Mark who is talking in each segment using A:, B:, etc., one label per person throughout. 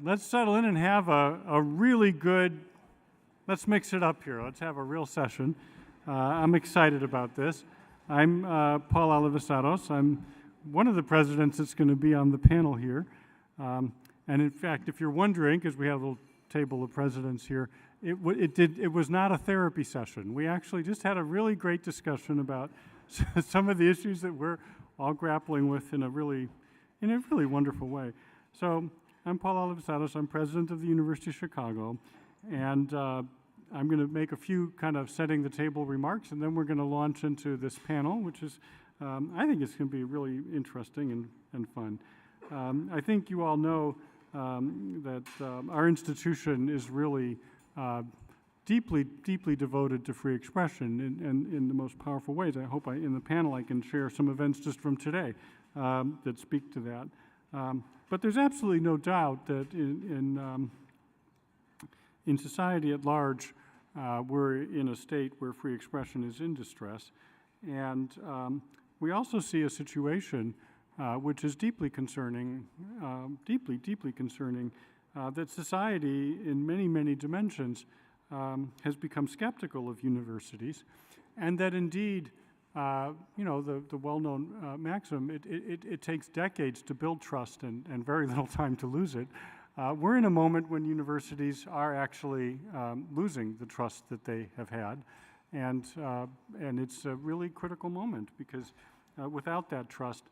A: let's settle in and have a really good, let's mix it up here. Let's have a real session. I'm excited about this. I'm Paul Alivisatos. I'm one of the presidents that's going to be on the panel here. And in fact, if you're wondering, because we have a little table of presidents here, it was not a therapy session. We actually just had a really great discussion about some of the issues that we're all grappling with in a really wonderful way. So I'm Paul Alivisatos. I'm president of the University of Chicago, and I'm going to make a few kind of setting the table remarks, and then we're going to launch into this panel, which is, I think it's going to be really interesting and fun. I think you all know that our institution is really deeply devoted to free expression in the most powerful ways. I hope in the panel I can share some events just from today that speak to that. But there's absolutely no doubt that in society at large, we're in a state where free expression is in distress. And we also see a situation which is deeply concerning, deeply concerning, that society in many dimensions has become skeptical of universities, and that indeed, the well-known maxim, it takes decades to build trust and very little time to lose it. We're in a moment when universities are actually losing the trust that they have had, and it's a really critical moment because without that trust,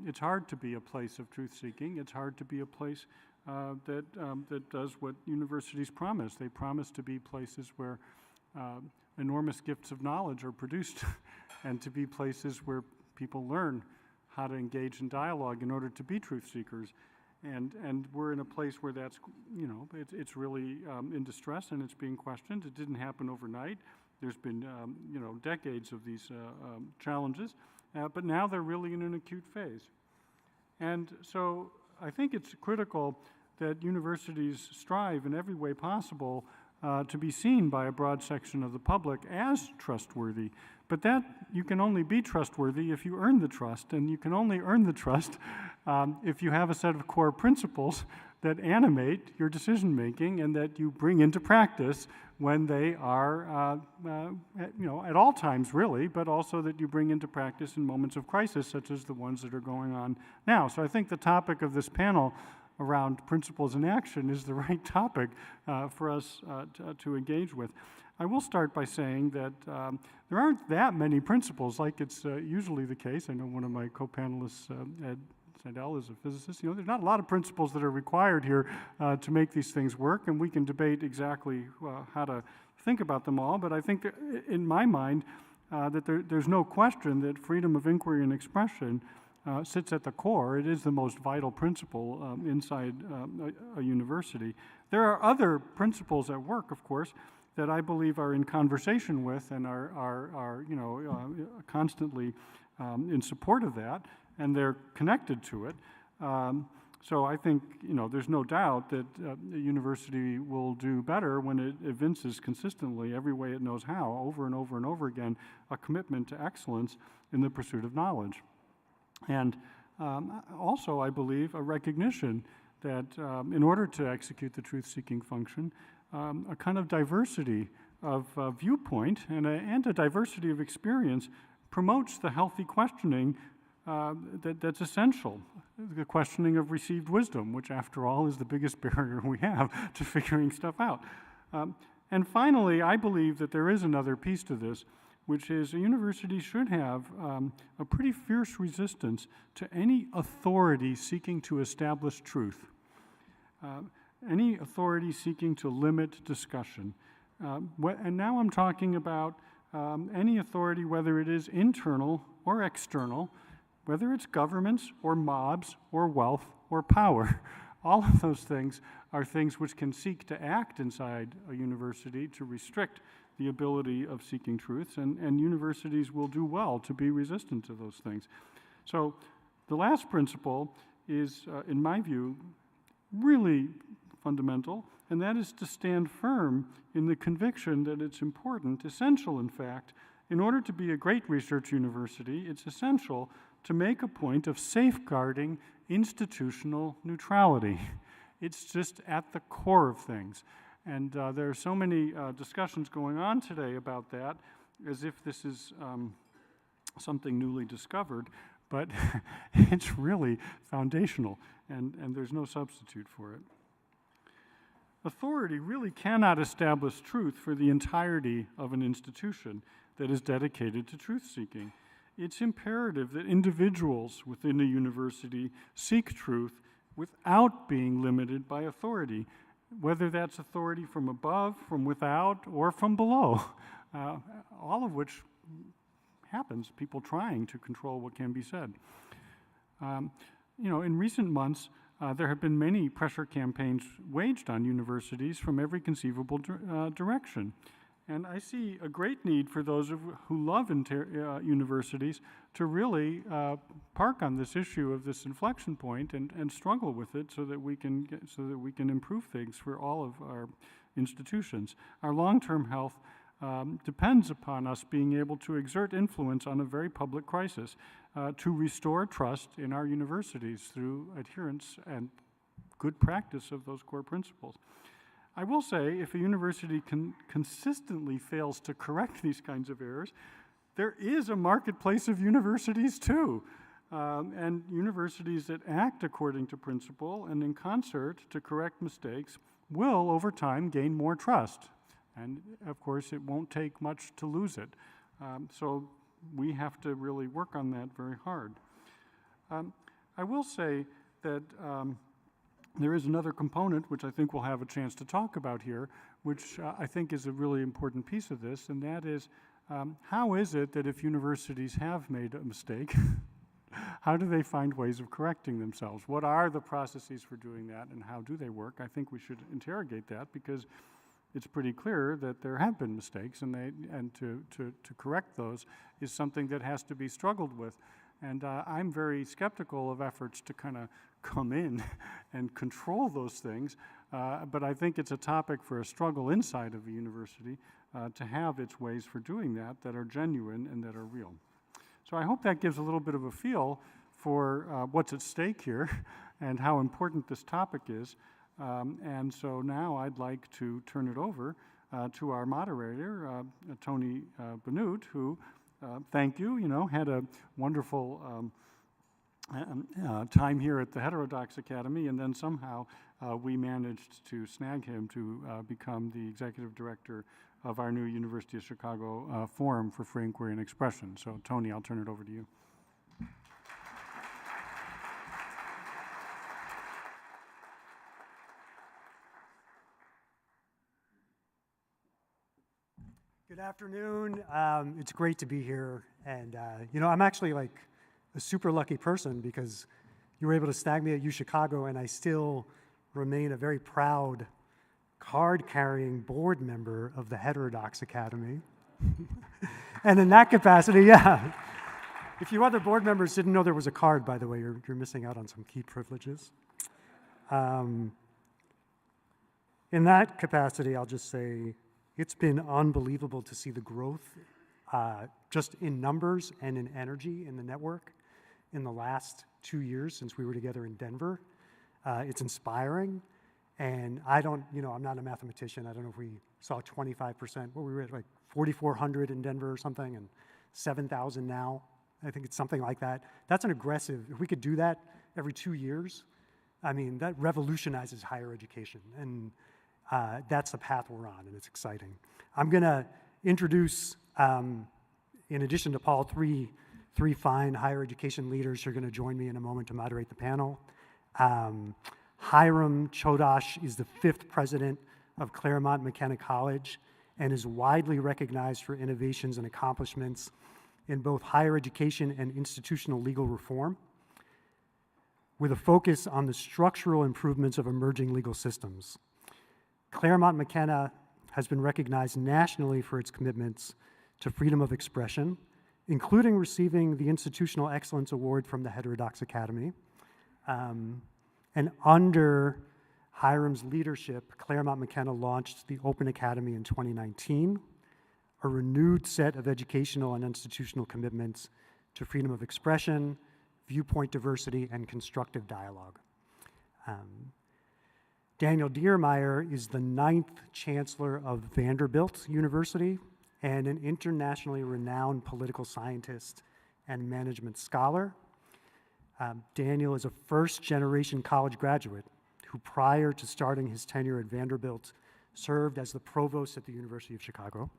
A: it's hard to be a place of truth-seeking. It's hard to be a place that does what universities promise. They promise to be places where enormous gifts of knowledge are produced and to be places where people learn how to engage in dialogue in order to be truth seekers. And we're in a place where that's, it's really in distress and it's being questioned. It didn't happen overnight. There's been, decades of these challenges, but now they're really in an acute phase. And so I think it's critical that universities strive in every way possible to be seen by a broad section of the public as trustworthy. But that you can only be trustworthy if you earn the trust, and you can only earn the trust if you have a set of core principles that animate your decision making and that you bring into practice when they are, at all times really, but also that you bring into practice in moments of crisis such as the ones that are going on now. So I think the topic of this panel around principles in action is the right topic for us to engage with. I will start by saying that there aren't that many principles like it's usually the case. I know one of my co-panelists, Seidel, is a physicist. There's not a lot of principles that are required here to make these things work, and we can debate exactly how to think about them all. But I think that in my mind that there's no question that freedom of inquiry and expression sits at the core. It is the most vital principle inside a university. There are other principles at work, of course, that I believe are in conversation with and are constantly in support of that, and they're connected to it. So I think there's no doubt that the university will do better when it evinces consistently, every way it knows how, over and over and over again, a commitment to excellence in the pursuit of knowledge. And also, I believe, a recognition that in order to execute the truth-seeking function, a kind of diversity of viewpoint and a diversity of experience promotes the healthy questioning that's essential, the questioning of received wisdom, which after all is the biggest barrier we have to figuring stuff out. And finally, I believe that there is another piece to this, which is a university should have a pretty fierce resistance to any authority seeking to establish truth. Any authority seeking to limit discussion. And now I'm talking about any authority, whether it is internal or external, whether it's governments or mobs or wealth or power. All of those things are things which can seek to act inside a university to restrict the ability of seeking truths, and universities will do well to be resistant to those things. So the last principle is, in my view, really fundamental, and that is to stand firm in the conviction that it's important, essential in fact, in order to be a great research university, it's essential to make a point of safeguarding institutional neutrality. It's just at the core of things. And there are so many discussions going on today about that, as if this is something newly discovered, but it's really foundational, and there's no substitute for it. Authority really cannot establish truth for the entirety of an institution that is dedicated to truth-seeking. It's imperative that individuals within a university seek truth without being limited by authority, whether that's authority from above, from without, or from below, all of which happens, people trying to control what can be said. In recent months, there have been many pressure campaigns waged on universities from every conceivable direction. And I see a great need for those who love universities to really park on this issue of this inflection point and struggle with it so that we can improve things for all of our institutions. Our long-term health depends upon us being able to exert influence on a very public crisis, to restore trust in our universities through adherence and good practice of those core principles. I will say, if a university consistently fails to correct these kinds of errors, there is a marketplace of universities too. And universities that act according to principle and in concert to correct mistakes will, over time, gain more trust. And of course, it won't take much to lose it. So we have to really work on that very hard. I will say that there is another component, which I think we'll have a chance to talk about here, which I think is a really important piece of this, and that is, how is it that if universities have made a mistake, how do they find ways of correcting themselves? What are the processes for doing that, and how do they work? I think we should interrogate that, because it's pretty clear that there have been mistakes, and to correct those is something that has to be struggled with. And I'm very skeptical of efforts to kind of come in and control those things, but I think it's a topic for a struggle inside of a university to have its ways for doing that are genuine and that are real. So I hope that gives a little bit of a feel for what's at stake here and how important this topic is. And so now I'd like to turn it over to our moderator, Tony Banout, who, thank you, had a wonderful time here at the Heterodox Academy, and then somehow we managed to snag him to become the executive director of our new University of Chicago Forum for Free Inquiry and Expression. So Tony, I'll turn it over to you.
B: Good afternoon. It's great to be here. And, I'm actually like a super lucky person because you were able to snag me at UChicago, and I still remain a very proud card-carrying board member of the Heterodox Academy. And in that capacity, yeah. If you other board members didn't know there was a card, by the way, you're missing out on some key privileges. In that capacity, I'll just say, it's been unbelievable to see the growth just in numbers and in energy in the network in the last 2 years since we were together in Denver. It's inspiring. And I'm not a mathematician. I don't know if we saw 25%. What we were at, like 4,400 in Denver or something, and 7,000 now. I think it's something like that. That's an aggressive, if we could do that every 2 years, that revolutionizes higher education. And that's the path we're on, and it's exciting. I'm going to introduce, in addition to Paul, three fine higher education leaders who are going to join me in a moment to moderate the panel. Hiram Chodosh is the 5th president of Claremont McKenna College and is widely recognized for innovations and accomplishments in both higher education and institutional legal reform, with a focus on the structural improvements of emerging legal systems. Claremont McKenna has been recognized nationally for its commitments to freedom of expression, including receiving the Institutional Excellence Award from the Heterodox Academy. And under Hiram's leadership, Claremont McKenna launched the Open Academy in 2019, a renewed set of educational and institutional commitments to freedom of expression, viewpoint diversity, and constructive dialogue. Daniel Diermeier is the 9th Chancellor of Vanderbilt University and an internationally renowned political scientist and management scholar. Daniel is a first-generation college graduate who, prior to starting his tenure at Vanderbilt, served as the provost at the University of Chicago.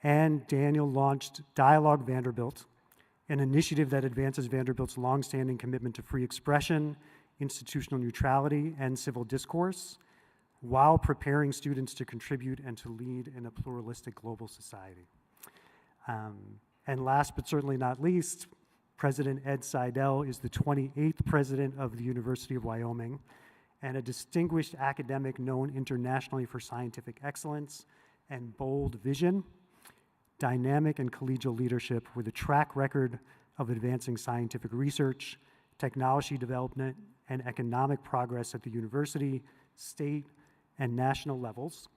B: And Daniel launched Dialogue Vanderbilt, an initiative that advances Vanderbilt's longstanding commitment to free expression, institutional neutrality, and civil discourse, while preparing students to contribute and to lead in a pluralistic global society. And last but certainly not least, President Ed Seidel is the 28th president of the University of Wyoming and a distinguished academic known internationally for scientific excellence and bold vision, dynamic and collegial leadership with a track record of advancing scientific research, technology development, and economic progress at the university, state, and national levels.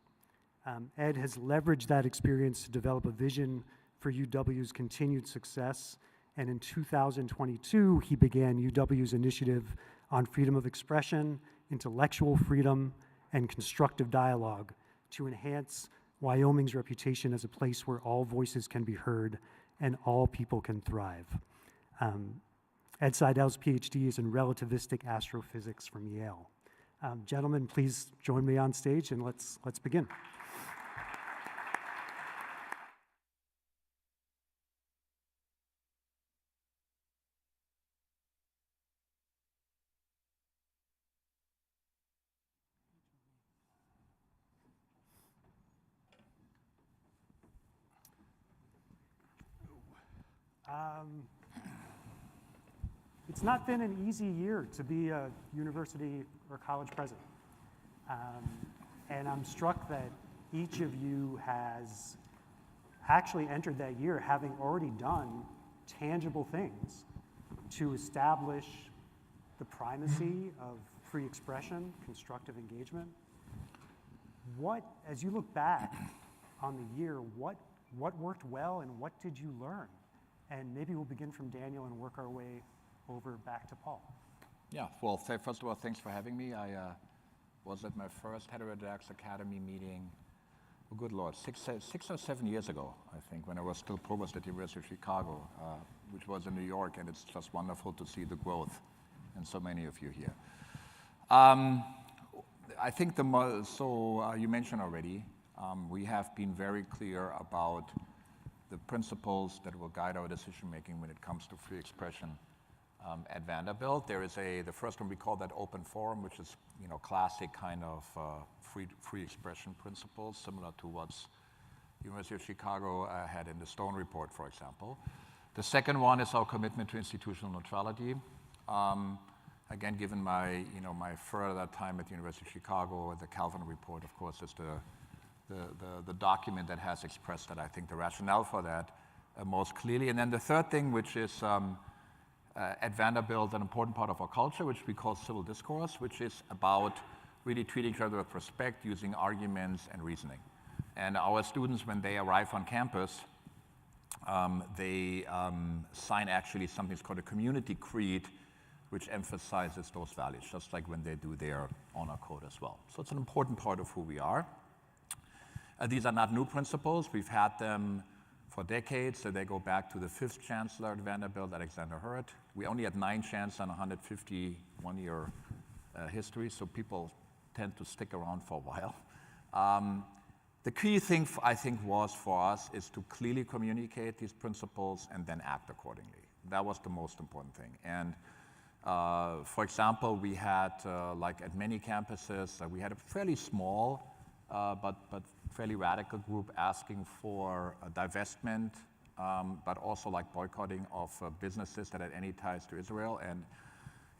B: Ed has leveraged that experience to develop a vision for UW's continued success, and in 2022, he began UW's initiative on freedom of expression, intellectual freedom, and constructive dialogue to enhance Wyoming's reputation as a place where all voices can be heard and all people can thrive. Ed Seidel's PhD is in relativistic astrophysics from Yale. Gentlemen, please join me on stage and let's begin. It's not been an easy year to be a university or college president. And I'm struck that each of you has actually entered that year having already done tangible things to establish the primacy of free expression, constructive engagement. As you look back on the year, what worked well and what did you learn? And maybe we'll begin from Daniel and work our way over back to Paul.
C: Yeah, well, first of all, thanks for having me. I was at my first Heterodox Academy meeting, oh, good Lord, six or 7 years ago, I think, when I was still provost at the University of Chicago, which was in New York, and it's just wonderful to see the growth and so many of you here. I think you mentioned already, we have been very clear about the principles that will guide our decision-making when it comes to free expression at Vanderbilt. There is the first one, we call that open forum, which is, classic kind of free expression principles, similar to what's University of Chicago had in the Stone Report, for example. The second one is our commitment to institutional neutrality. Again, given my further time at the University of Chicago, the Calvin Report, of course, is the document that has expressed that, I think, the rationale for that most clearly. And then the third thing, which is at Vanderbilt, an important part of our culture, which we call civil discourse, which is about really treating each other with respect, using arguments and reasoning. And our students, when they arrive on campus, they sign actually something that's called a community creed, which emphasizes those values, just like when they do their honor code as well. So it's an important part of who we are. These are not new principles. We've had them for decades, so they go back to the 5th Chancellor at Vanderbilt, Alexander Hurd. We only had 9 chancellors on a 151-year history, so people tend to stick around for a while. The key thing, I think, was for us is to clearly communicate these principles and then act accordingly. That was the most important thing. And for example, we had, like at many campuses, we had a fairly small but fairly radical group asking for a divestment, but also like boycotting of businesses that had any ties to Israel. And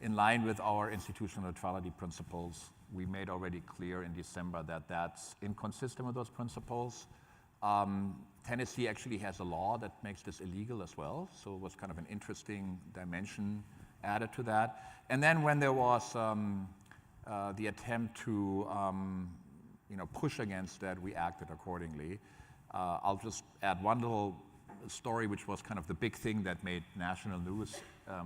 C: in line with our institutional neutrality principles, we made already clear in December that that's inconsistent with those principles. Tennessee actually has a law that makes this illegal as well, so it was kind of an interesting dimension added to that. And then when there was the attempt to push against that, we acted accordingly. I'll just add one little story, which was kind of the big thing that made national news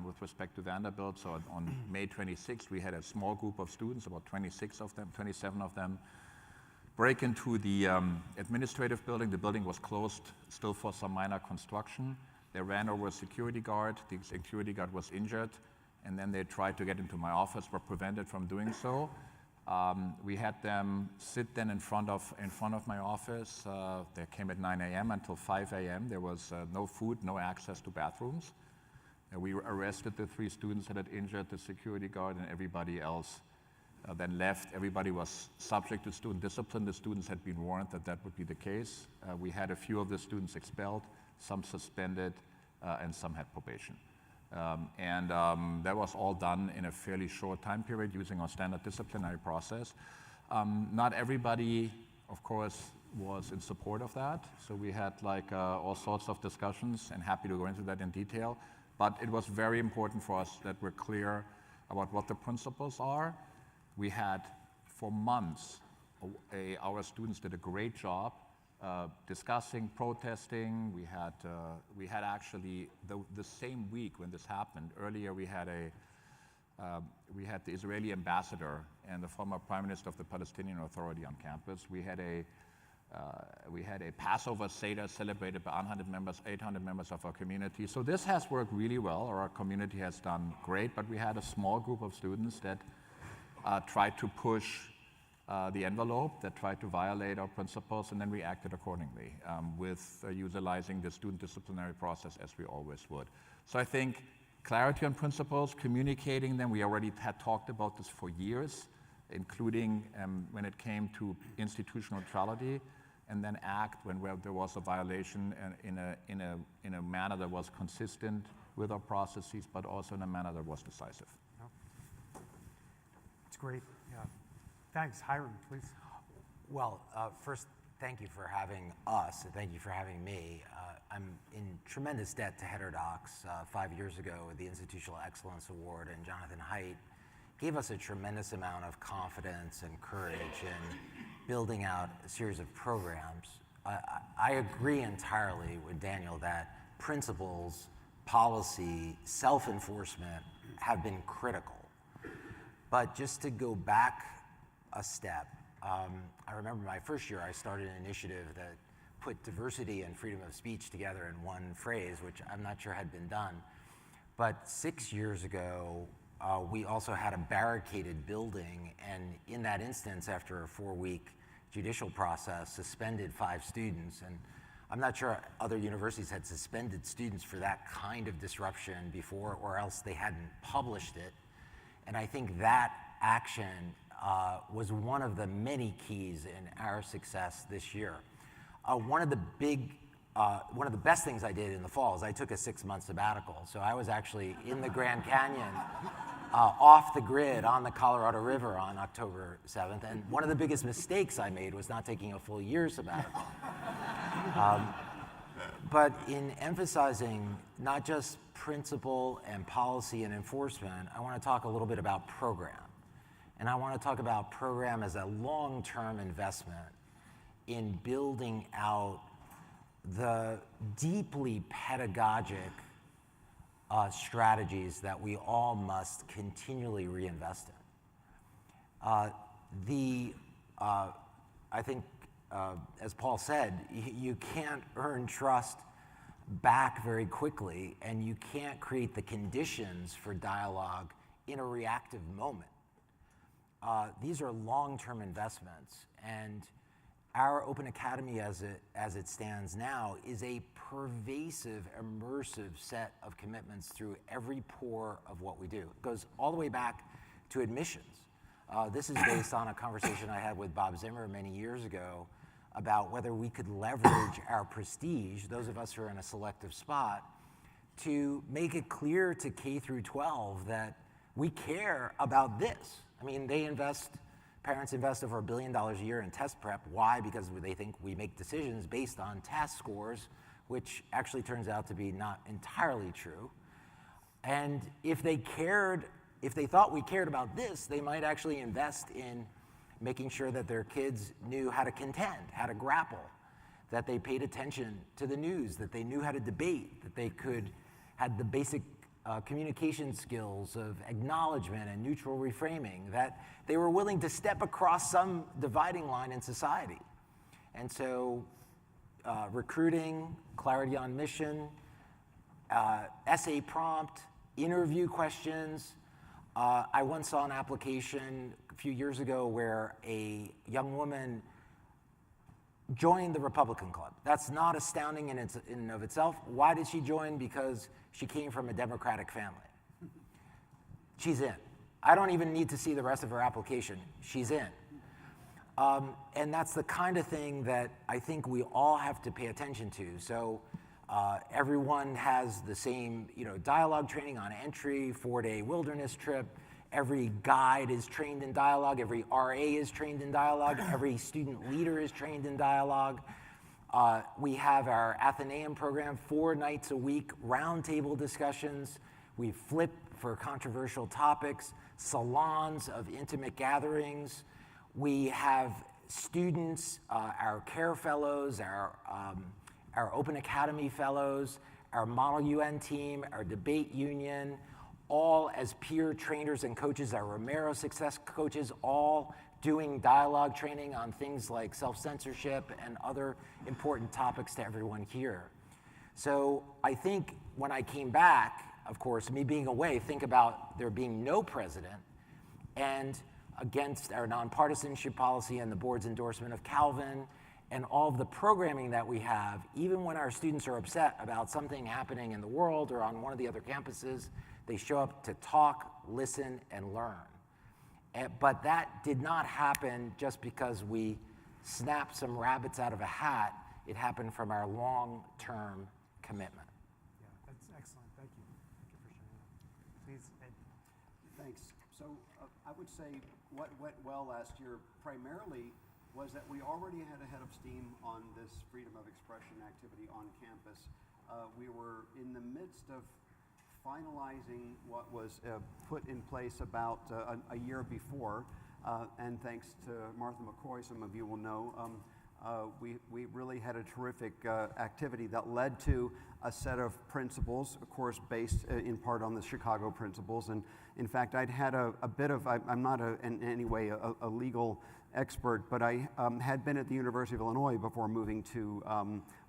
C: with respect to Vanderbilt. So on May 26th, we had a small group of students, about 27 of them, break into the administrative building. The building was closed still for some minor construction. They ran over a security guard. The security guard was injured, and then they tried to get into my office, were prevented from doing so. We had them sit then in front of my office. They came at 9 a.m. until 5 a.m. There was no food, no access to bathrooms. We arrested the 3 students that had injured the security guard, and everybody else then left. Everybody was subject to student discipline. The students had been warned that that would be the case. We had a few of the students expelled, some suspended, and some had probation. That was all done in a fairly short time period using our standard disciplinary process. Not everybody, of course, was in support of that. So we had all sorts of discussions, and happy to go into that in detail. But it was very important for us that we're clear about what the principles are. We had, for months, our students did a great job discussing, protesting. We had actually the same week when this happened. Earlier, we had the Israeli ambassador and the former prime minister of the Palestinian Authority on campus. We had a Passover Seder celebrated by 800 members of our community. So this has worked really well. Our community has done great, but we had a small group of students that tried to push the envelope, that tried to violate our principles, and then we acted accordingly with utilizing the student disciplinary process as we always would. So I think clarity on principles, communicating them, we already had talked about this for years, including when it came to institutional neutrality, and then act when there was a violation in a manner that was consistent with our processes, but also in a manner that was decisive.
B: It's great. Yeah. Thanks. Hiram, please.
D: Well, first, thank you for having us, and thank you for having me. I'm in tremendous debt to Heterodox. 5 years ago, the Institutional Excellence Award and Jonathan Haidt gave us a tremendous amount of confidence and courage in building out a series of programs. I agree entirely with Daniel that principles, policy, self-enforcement have been critical. But just to go back a step, I remember my first year I started an initiative that put diversity and freedom of speech together in one phrase, which I'm not sure had been done. But 6 years ago, we also had a barricaded building, and in that instance, after a 4-week judicial process, suspended 5 students. And I'm not sure other universities had suspended students for that kind of disruption before, or else they hadn't published it. And I think that action was one of the many keys in our success this year. One of the best things I did in the fall is I took a 6-month sabbatical. So I was actually in the Grand Canyon, off the grid on the Colorado River on October 7th. And one of the biggest mistakes I made was not taking a full year sabbatical. But in emphasizing not just principle and policy and enforcement, I want to talk a little bit about program. And I want to talk about program as a long-term investment in building out the deeply pedagogic strategies that we all must continually reinvest in. I think, as Paul said, you can't earn trust back very quickly, and you can't create the conditions for dialogue in a reactive moment. These are long-term investments, and our Open Academy as it stands now is a pervasive, immersive set of commitments through every pore of what we do. It goes all the way back to admissions. This is based on a conversation I had with Bob Zimmer many years ago about whether we could leverage our prestige, those of us who are in a selective spot, to make it clear to K through 12 that we care about this. I mean, parents invest over $1 billion a year in test prep. Why? Because they think we make decisions based on test scores, which actually turns out to be not entirely true. And if they thought we cared about this, they might actually invest in making sure that their kids knew how to contend, how to grapple, that they paid attention to the news, that they knew how to debate, that they had the basic communication skills, of acknowledgement and neutral reframing, that they were willing to step across some dividing line in society. And so recruiting, clarity on mission, essay prompt, interview questions. I once saw an application a few years ago where a young woman joined the Republican Club. That's not astounding in and of itself. Why did she join? Because she came from a Democratic family. She's in. I don't even need to see the rest of her application. She's in. And that's the kind of thing that I think we all have to pay attention to. So everyone has the same, dialogue training on entry, 4-day wilderness trip. Every guide is trained in dialogue. Every RA is trained in dialogue. Every student leader is trained in dialogue. We have our Athenaeum program, 4 nights a week, roundtable discussions. We flip for controversial topics, salons of intimate gatherings. We have students, our CARE fellows, our Open Academy fellows, our Model UN team, our debate union, all as peer trainers and coaches, our Romero success coaches, all doing dialogue training on things like self-censorship and other important topics to everyone here. So I think when I came back, of course, me being away, think about there being no president, and against our nonpartisanship policy and the board's endorsement of Calvin, and all of the programming that we have, even when our students are upset about something happening in the world or on one of the other campuses, they show up to talk, listen, and learn. But that did not happen just because we snapped some rabbits out of a hat. It happened from our long-term commitment.
B: Yeah, that's excellent. Thank you. Thank you for sharing that. Please, Ed.
E: Thanks. So I would say what went well last year primarily was that we already had a head of steam on this freedom of expression activity on campus. We were in the midst of finalizing what was put in place about a year before, and thanks to Martha McCoy, some of you will know, we really had a terrific activity that led to a set of principles, of course, based in part on the Chicago principles. And in fact, I'd had a bit of, I'm not in any way a legal expert, but I had been at the University of Illinois before moving to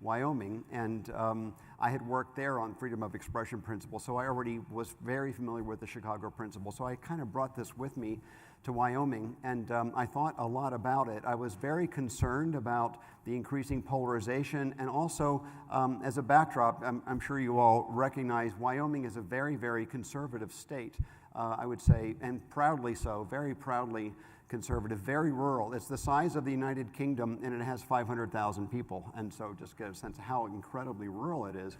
E: Wyoming, and I had worked there on freedom of expression principles, so I already was very familiar with the Chicago principles. So I kind of brought this with me to Wyoming, and I thought a lot about it. I was very concerned about the increasing polarization, and also as a backdrop, I'm sure you all recognize Wyoming is a very, very conservative state, I would say, and proudly so, very proudly conservative, very rural. It's the size of the United Kingdom, and it has 500,000 people, and so just get a sense of how incredibly rural it is.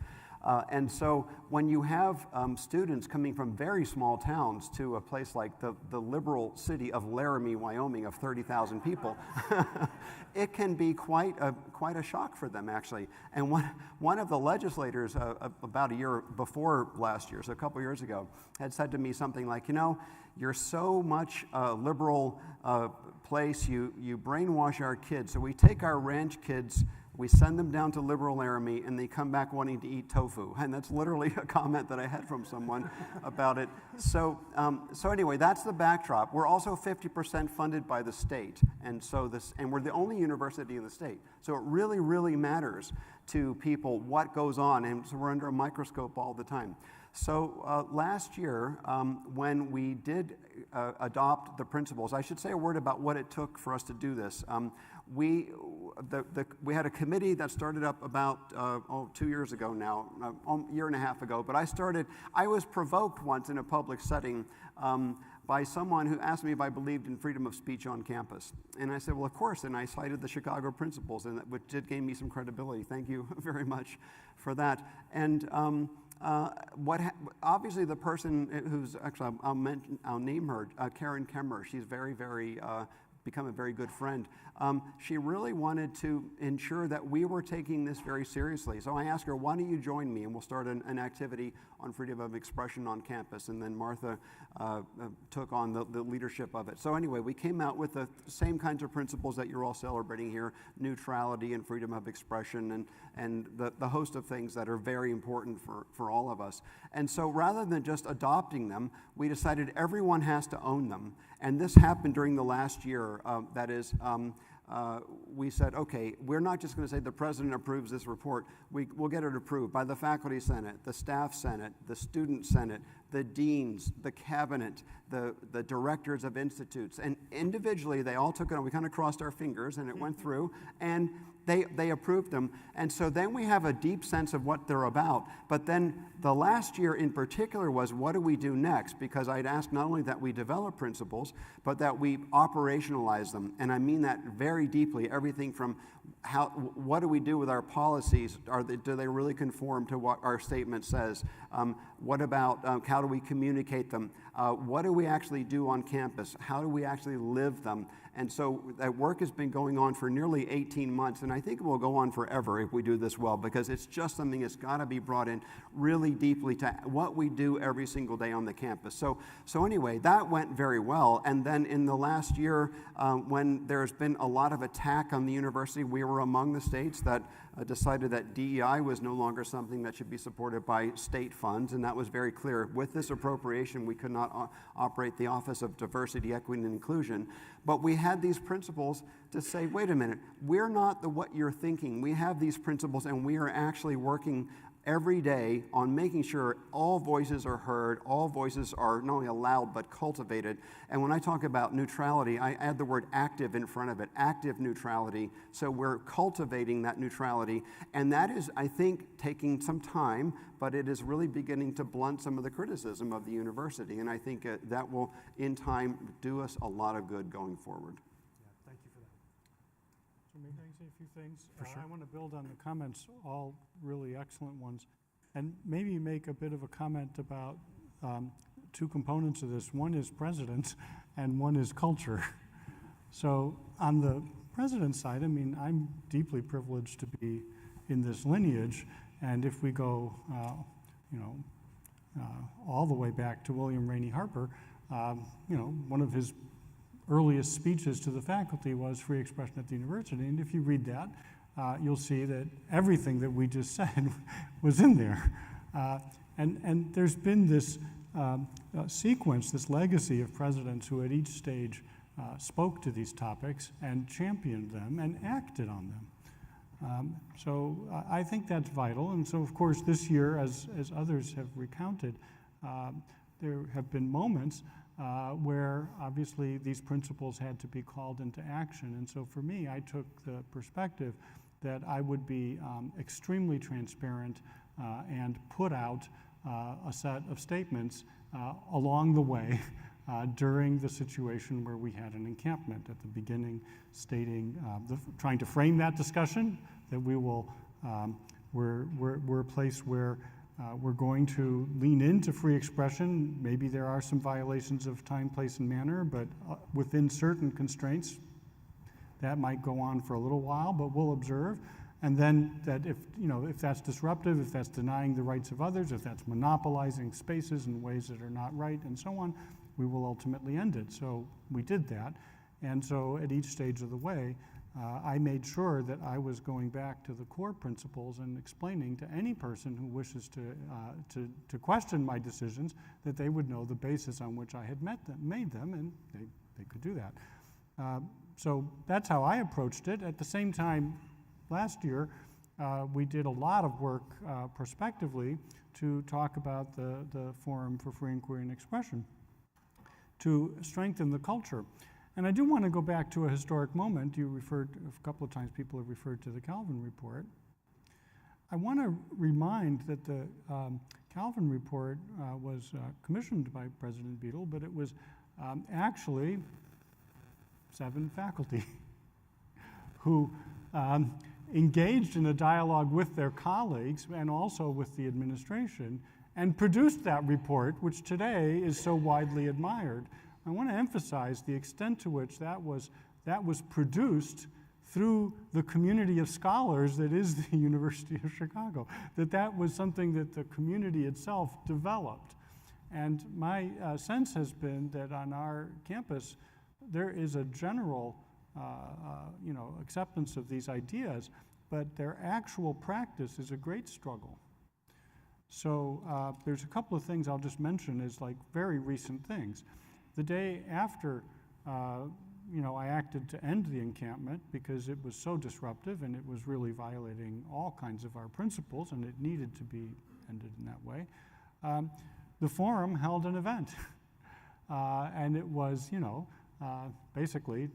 E: And so when you have students coming from very small towns to a place like the liberal city of Laramie, Wyoming, of 30,000 people, it can be quite a shock for them, actually. And one of the legislators about a year before last year, so a couple years ago, had said to me something like, you're so much a liberal place, you brainwash our kids. So we take our ranch kids, we send them down to liberal Laramie, and they come back wanting to eat tofu. And that's literally a comment that I had from someone about it. So anyway, that's the backdrop. We're also 50% funded by the state, and we're the only university in the state. So it really, really matters to people what goes on, and so we're under a microscope all the time. So last year, when we did adopt the principles, I should say a word about what it took for us to do this. We had a committee that started up about 2 years ago now, a year and a half ago, but I was provoked once in a public setting by someone who asked me if I believed in freedom of speech on campus. And I said, well, of course, and I cited the Chicago principles, which did gain me some credibility. Thank you very much for that. And obviously the person who's, actually I'll name her, Karen Kemmer, she's very, very become a very good friend. She really wanted to ensure that we were taking this very seriously. So I asked her, why don't you join me and we'll start an activity on freedom of expression on campus. And then Martha took on the leadership of it. So anyway, we came out with the same kinds of principles that you're all celebrating here, neutrality and freedom of expression and the host of things that are very important for all of us. And so rather than just adopting them, we decided everyone has to own them. And this happened during the last year. That is, we said, okay, we're not just going to say the president approves this report. We'll get it approved by the faculty senate, the staff senate, the student senate, the deans, the cabinet, the directors of institutes. And individually, they all took it on. We kind of crossed our fingers, and it went through. And they approved them. And so then we have a deep sense of what they're about. But then the last year in particular was, what do we do next? Because I'd asked not only that we develop principles, but that we operationalize them. And I mean that very deeply. Everything from what do we do with our policies? Do they really conform to what our statement says? What about how do we communicate them? What do we actually do on campus? How do we actually live them? And so that work has been going on for nearly 18 months, and I think it will go on forever if we do this well, because it's just something that's got to be brought in really deeply to what we do every single day on the campus. So anyway, that went very well. And then in the last year, when there's been a lot of attack on the university, we were among the states that decided that DEI was no longer something that should be supported by state funds, and that was very clear. With this appropriation, we could not operate the Office of Diversity, Equity, and Inclusion, but we had these principles to say, wait a minute, we're not what you're thinking. We have these principles, and we are actually working every day on making sure all voices are heard, all voices are not only allowed but cultivated. And when I talk about neutrality, I add the word active in front of it, active neutrality. So we're cultivating that neutrality. And that is, I think, taking some time, but it is really beginning to blunt some of the criticism of the university. And I think that will, in time, do us a lot of good going forward.
B: Yeah, thank you for that.
A: So may I say a few things?
B: For sure.
A: I want to build on the comments, all really excellent ones, and maybe make a bit of a comment about two components of this. One is president and one is culture. So on the president's side, I mean, I'm deeply privileged to be in this lineage, and if we go, all the way back to William Rainey Harper, one of his earliest speeches to the faculty was free expression at the university. And if you read that, you'll see that everything that we just said was in there. And there's been this sequence, this legacy of presidents who at each stage spoke to these topics and championed them and acted on them. So I think that's vital. And so, of course, this year, as others have recounted, there have been moments where obviously these principles had to be called into action. And so for me, I took the perspective that I would be extremely transparent and put out a set of statements along the way during the situation where we had an encampment at the beginning, stating, trying to frame that discussion, that we will, we're a place where we're going to lean into free expression. Maybe there are some violations of time, place, and manner, but within certain constraints, that might go on for a little while, but we'll observe. And then that if that's disruptive, if that's denying the rights of others, if that's monopolizing spaces in ways that are not right, and so on, we will ultimately end it. So we did that. And so at each stage of the way, I made sure that I was going back to the core principles and explaining to any person who wishes to question my decisions that they would know the basis on which I had made them, and they could do that. So that's how I approached it. At the same time, last year, we did a lot of work prospectively to talk about the Forum for Free Inquiry and Expression to strengthen the culture. And I do want to go back to a historic moment. You referred, a couple of times people have referred to the Calvin Report. I want to remind that the Calvin Report was commissioned by President Beadle, but it was actually 7 faculty who engaged in a dialogue with their colleagues and also with the administration and produced that report, which today is so widely admired. I want to emphasize the extent to which that was that was produced through the community of scholars that is the University of Chicago, that was something that the community itself developed. And my sense has been that on our campus, there is a general acceptance of these ideas, but their actual practice is a great struggle. So there's a couple of things I'll just mention as like very recent things. The day after I acted to end the encampment because it was so disruptive and it was really violating all kinds of our principles and it needed to be ended in that way. The forum held an event. And it was, basically,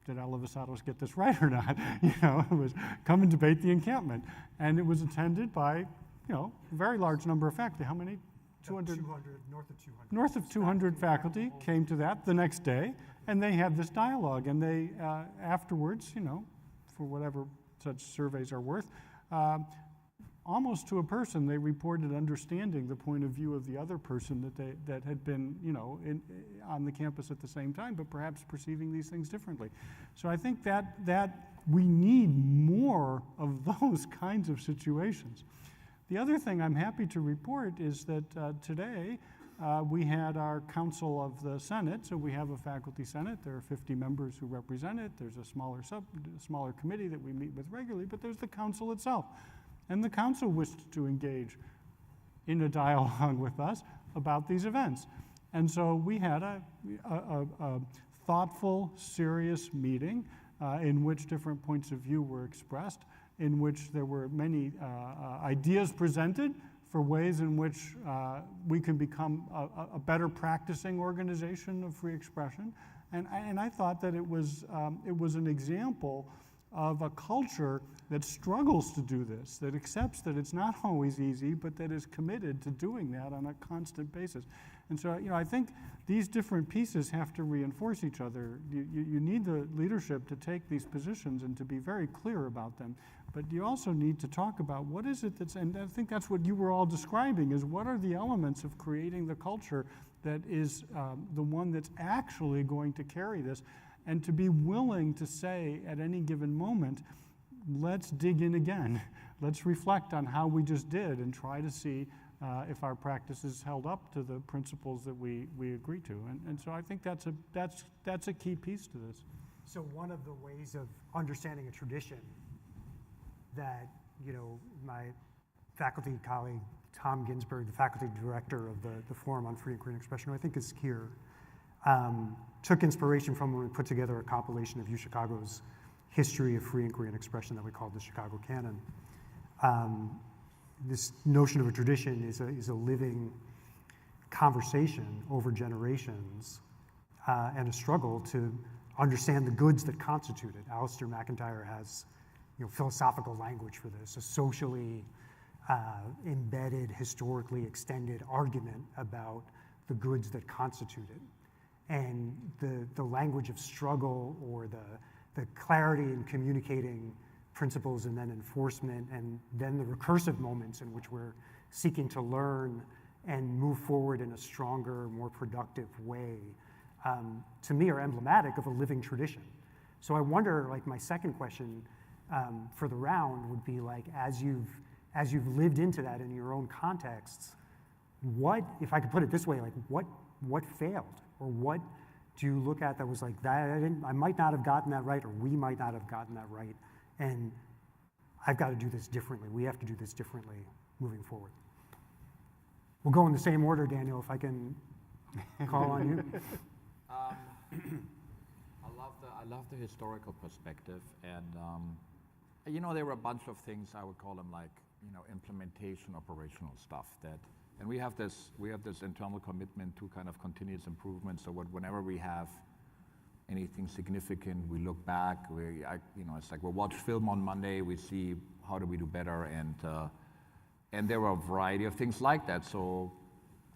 A: did Alivisatos get this right or not? It was come and debate the encampment. And it was attended by, a very large number of faculty. How many? 200?
B: North of 200.
A: North of 200 faculty came to that the next day, and they had this dialogue. And they, afterwards, for whatever such surveys are worth, almost to a person, they reported understanding the point of view of the other person that had been, on the campus at the same time, but perhaps perceiving these things differently. So I think that we need more of those kinds of situations. The other thing I'm happy to report is that today we had our Council of the Senate, so we have a faculty senate. There are 50 members who represent it. There's a smaller committee that we meet with regularly, but there's the council itself. And the council wished to engage in a dialogue with us about these events. And so we had a thoughtful, serious meeting in which different points of view were expressed, in which there were many ideas presented for ways in which we can become a better practicing organization of free expression. And I thought that it was an example of a culture that struggles to do this, that accepts that it's not always easy, but that is committed to doing that on a constant basis. And so, I think these different pieces have to reinforce each other. You need the leadership to take these positions and to be very clear about them. But you also need to talk about what is it that's, and I think that's what you were all describing, is what are the elements of creating the culture that is the one that's actually going to carry this, and to be willing to say at any given moment, let's dig in again. Let's reflect on how we just did and try to see if our practice is held up to the principles that we agree to. And so I think that's a key piece to this.
B: So one of the ways of understanding a tradition that, my faculty colleague, Tom Ginsberg, the faculty director of the Forum on Free and Korean Expression, who I think is here, took inspiration from when we put together a compilation of UChicago's history of free and Korean expression that we called the Chicago Canon. This notion of a tradition is a living conversation over generations and a struggle to understand the goods that constitute it. Alistair McIntyre has philosophical language for this, a socially embedded, historically extended argument about the goods that constitute it. And the language of struggle, or the clarity in communicating principles and then enforcement, and then the recursive moments in which we're seeking to learn and move forward in a stronger, more productive way, to me are emblematic of a living tradition. So I wonder, my second question for the round would be as you've lived into that in your own contexts, what, if I could put it this way, what failed? Or what do you look at that was I might not have gotten that right, or we might not have gotten that right, and I've got to do this differently. We have to do this differently moving forward. We'll go in the same order, Daniel, if I can call on you.
C: I love the historical perspective, and there were a bunch of things, I would call them implementation, operational stuff that. And we have this internal commitment to kind of continuous improvement. So whenever we have anything significant, we look back. It's like we'll watch film on Monday. We see how do we do better, and there were a variety of things like that. So,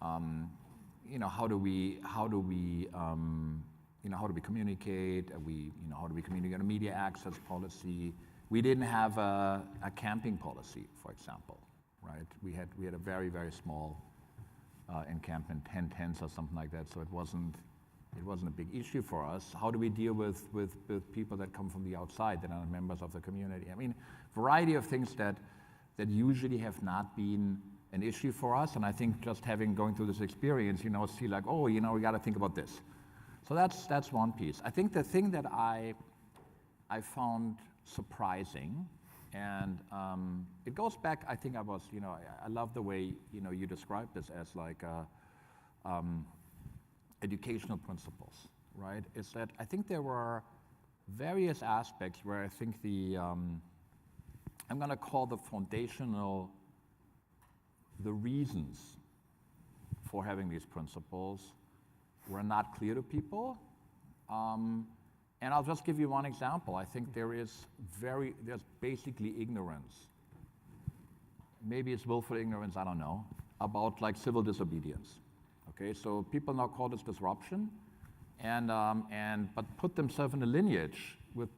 C: how do we communicate? How do we communicate a media access policy? We didn't have a camping policy, for example. Right? We had a very, very small encampment, 10 tents or something like that, so it wasn't It wasn't a big issue for us. How do we deal with people that come from the outside, that are members of the community? I mean, variety of things that usually have not been an issue for us. And I think just going through this experience, see like, oh, we got to think about this. So that's one piece. I think the thing that I found surprising, and it goes back, I think I love the way, you described this as like educational principles, right? Is that I think there were various aspects where I think I'm going to call the reasons for having these principles were not clear to people. And I'll just give you one example. I think there's basically ignorance. Maybe it's willful ignorance, I don't know, about like civil disobedience. Okay, so people now call this disruption, but put themselves in a lineage with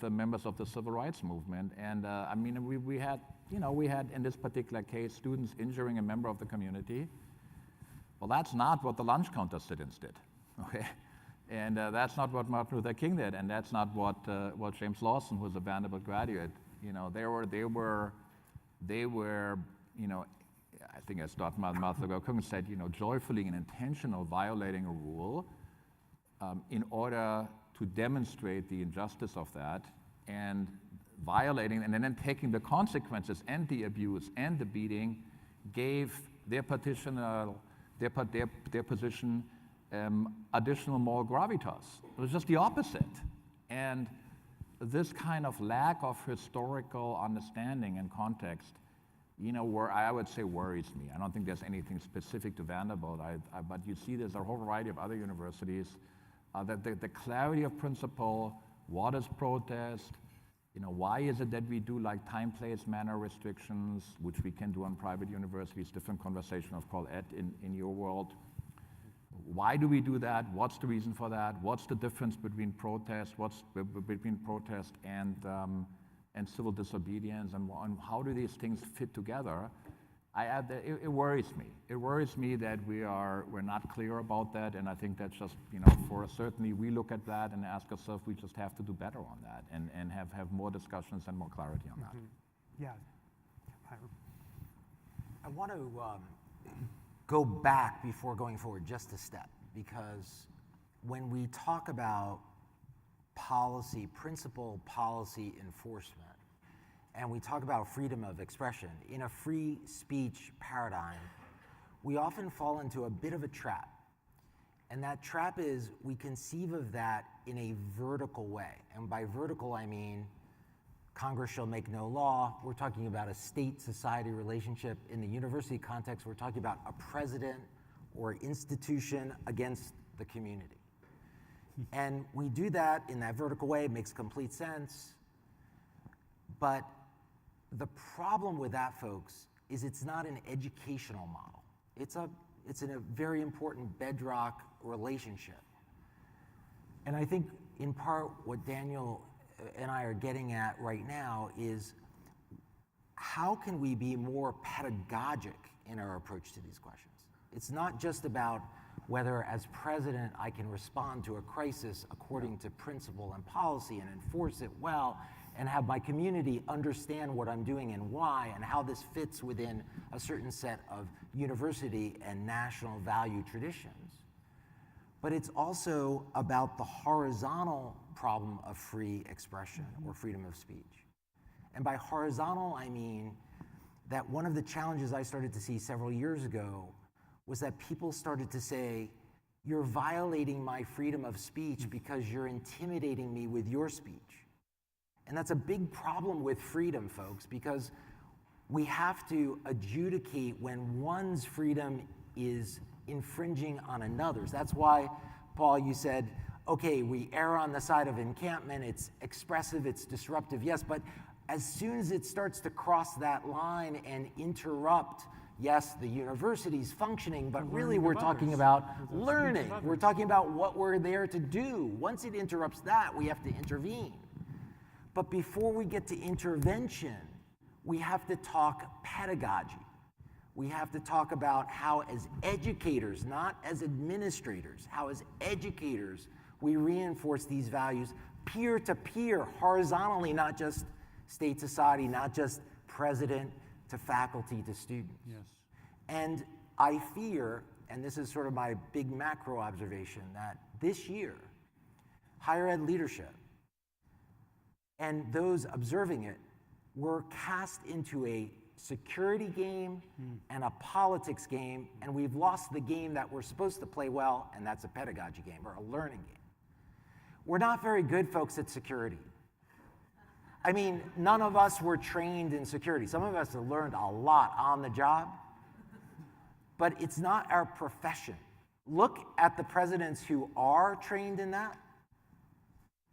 C: the members of the civil rights movement. And I mean, we had in this particular case students injuring a member of the community. Well, that's not what the lunch counter sit-ins did. Okay. And that's not what Martin Luther King did, and that's not what James Lawson, who was a Vanderbilt graduate, they were, I think as Dr. Martin Luther King said, joyfully and intentional violating a rule in order to demonstrate the injustice of that, and violating, and then taking the consequences and the abuse and the beating, gave their position additional moral gravitas. It was just the opposite. And this kind of lack of historical understanding and context, where I would say worries me. I don't think there's anything specific to Vanderbilt, but you see there's a whole variety of other universities, that the clarity of principle, what is protest, why is it that we do like time, place, manner restrictions, which we can do on private universities, different conversation of call ed in your world. Why do we do that? What's the reason for that? What's the difference between protest? Between protest and civil disobedience? And how do these things fit together? It worries me. It worries me that we're not clear about that, and I think that's just certainly we look at that and ask ourselves, we just have to do better on that and have more discussions and more clarity on that.
B: Yeah.
D: I want to go back before going forward just a step, because when we talk about policy, principle policy enforcement, and we talk about freedom of expression, in a free speech paradigm, we often fall into a bit of a trap. And that trap is we conceive of that in a vertical way. And by vertical, I mean Congress shall make no law. We're talking about a state-society relationship. In the university context, we're talking about a president or institution against the community. And we do that in that vertical way. It makes complete sense. But the problem with that, folks, is it's not an educational model. It's a very important bedrock relationship. And I think in part what Daniel and I are getting at right now is how can we be more pedagogic in our approach to these questions? It's not just about whether as president I can respond to a crisis according to principle and policy and enforce it well and have my community understand what I'm doing and why and how this fits within a certain set of university and national value traditions. But it's also about the horizontal problem of free expression or freedom of speech. And by horizontal, I mean that one of the challenges I started to see several years ago was that people started to say, you're violating my freedom of speech because you're intimidating me with your speech. And that's a big problem with freedom, folks, because we have to adjudicate when one's freedom is infringing on another's. That's why, Paul, you said, okay, we err on the side of encampment, it's expressive, it's disruptive, yes, but as soon as it starts to cross that line and interrupt, yes, the university's functioning, but really we're talking about learning. We're talking about what we're there to do. Once it interrupts that, we have to intervene. But before we get to intervention, we have to talk pedagogy. We have to talk about how as educators, not as administrators, how as educators we reinforce these values peer to peer, horizontally, not just state society, not just president to faculty to students.
A: Yes.
D: And I fear, and this is sort of my big macro observation, that this year, higher ed leadership and those observing it were cast into a security game and a politics game, and we've lost the game that we're supposed to play well, and that's a pedagogy game or a learning game. We're not very good, folks, at security. I mean, none of us were trained in security. Some of us have learned a lot on the job, but it's not our profession. Look at the presidents who are trained in that.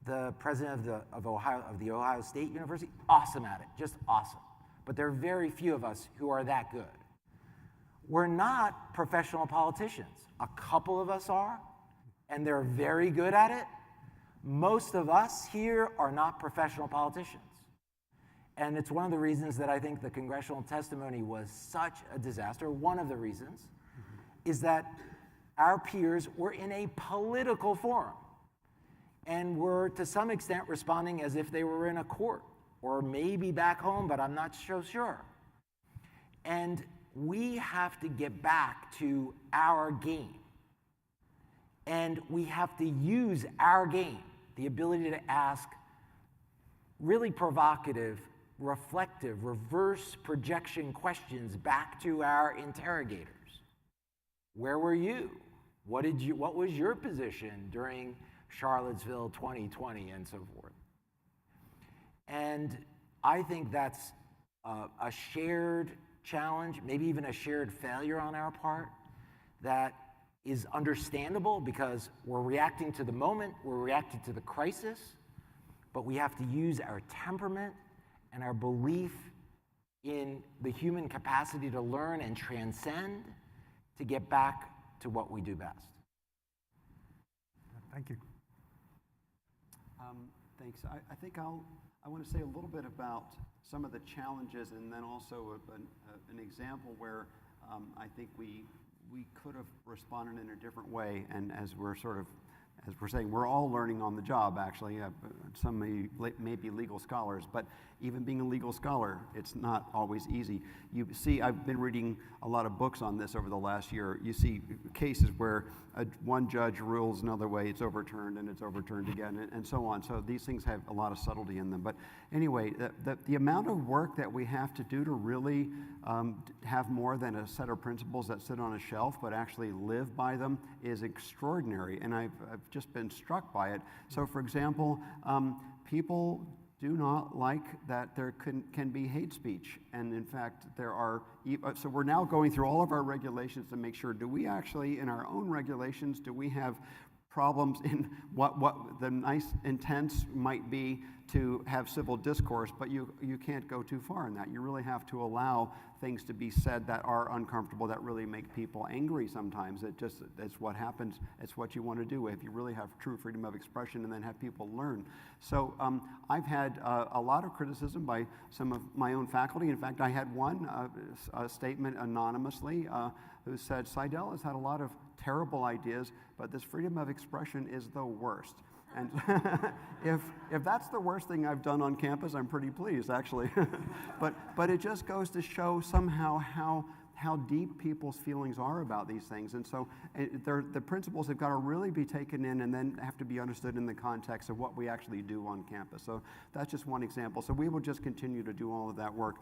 D: The president of the Ohio State University, awesome at it, just awesome. But there are very few of us who are that good. We're not professional politicians. A couple of us are, and they're very good at it. Most of us here are not professional politicians. And it's one of the reasons that I think the congressional testimony was such a disaster. One of the reasons is that our peers were in a political forum and were to some extent responding as if they were in a court or maybe back home, but I'm not so sure. And we have to get back to our game. And we have to use our game, the ability to ask really provocative, reflective, reverse projection questions back to our interrogators. Where were you? What was your position during Charlottesville 2020 and so forth? And I think that's a shared challenge, maybe even a shared failure on our part that is understandable because we're reacting to the moment, we're reacting to the crisis, but we have to use our temperament and our belief in the human capacity to learn and transcend to get back to what we do best.
B: Thank you.
E: Thanks. I think I want to say a little bit about some of the challenges and then also an example where I think we could have responded in a different way. And as we're saying, we're all learning on the job, actually. Some may be legal scholars, but even being a legal scholar, it's not always easy. You see, I've been reading a lot of books on this over the last year. You see cases where one judge rules another way, it's overturned, and it's overturned again, and so on. So these things have a lot of subtlety in them. But anyway, the amount of work that we have to do to really have more than a set of principles that sit on a shelf, but actually live by them is extraordinary. And I've just been struck by it. So for example, people do not like that there can be hate speech. And in fact, there are, so we're now going through all of our regulations to make sure, do we actually, in our own regulations, do we have problems in what the nice intents might be to have civil discourse, but you can't go too far in that. You really have to allow things to be said that are uncomfortable, that really make people angry sometimes. It's what happens. It's what you want to do if you really have true freedom of expression and then have people learn. So I've had a lot of criticism by some of my own faculty. In fact, I had one a statement anonymously who said, Seidel has had a lot of terrible ideas, but this freedom of expression is the worst. And if that's the worst thing I've done on campus, I'm pretty pleased, actually. but it just goes to show somehow how deep people's feelings are about these things. And so the principles have got to really be taken in and then have to be understood in the context of what we actually do on campus. So that's just one example. So we will just continue to do all of that work.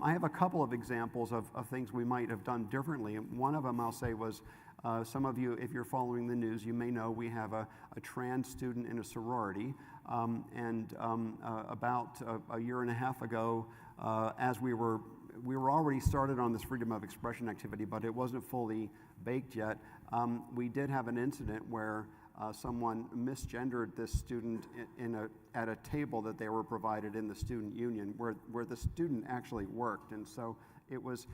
E: I have a couple of examples of things we might have done differently. One of them I'll say was, some of you, if you're following the news, you may know we have a trans student in a sorority. About a year and a half ago, as we were already started on this freedom of expression activity, but it wasn't fully baked yet. We did have an incident where someone misgendered this student at a table that they were provided in the student union where the student actually worked. And so it was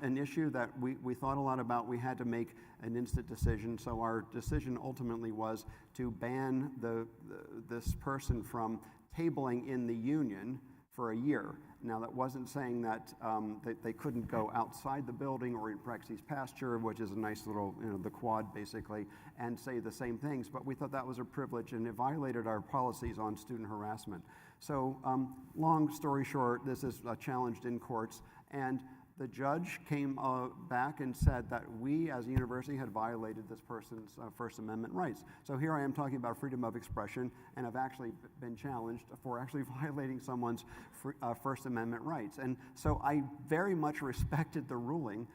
E: an issue that we thought a lot about. We had to make an instant decision. So our decision ultimately was to ban this person from tabling in the union for a year. Now, that wasn't saying that they couldn't go outside the building or in Prexy's pasture, which is a nice little, the quad basically, and say the same things, but we thought that was a privilege and it violated our policies on student harassment. So long story short, this is challenged in courts, and the judge came back and said that we as a university had violated this person's First Amendment rights. So here I am talking about freedom of expression, and I've actually been challenged for actually violating someone's First Amendment rights. And so I very much respected the ruling.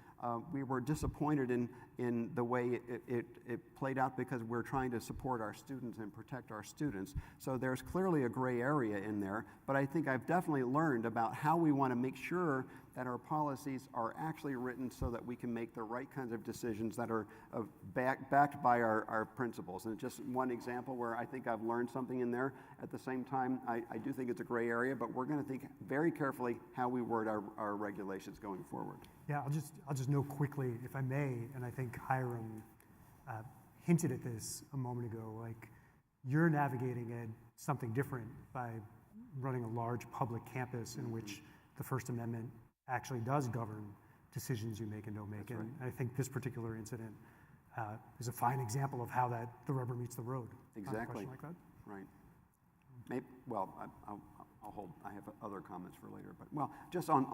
E: We were disappointed in the way it played out because we're trying to support our students and protect our students. So there's clearly a gray area in there, but I think I've definitely learned about how we want to make sure that our policies are actually written so that we can make the right kinds of decisions that are backed by our principles. And just one example where I think I've learned something in there. At the same time, I do think it's a gray area, but we're going to think very carefully how we word our regulations going forward.
B: Yeah, I'll just note quickly, if I may, and I think Hiram hinted at this a moment ago, like you're navigating something different by running a large public campus in which the First Amendment actually does govern decisions you make and don't make. And I think this particular incident is a fine example of how the rubber meets the road.
E: Exactly.
B: On a question like that.
E: Right. Maybe, well, I'll hold, I have other comments for later, but well, just on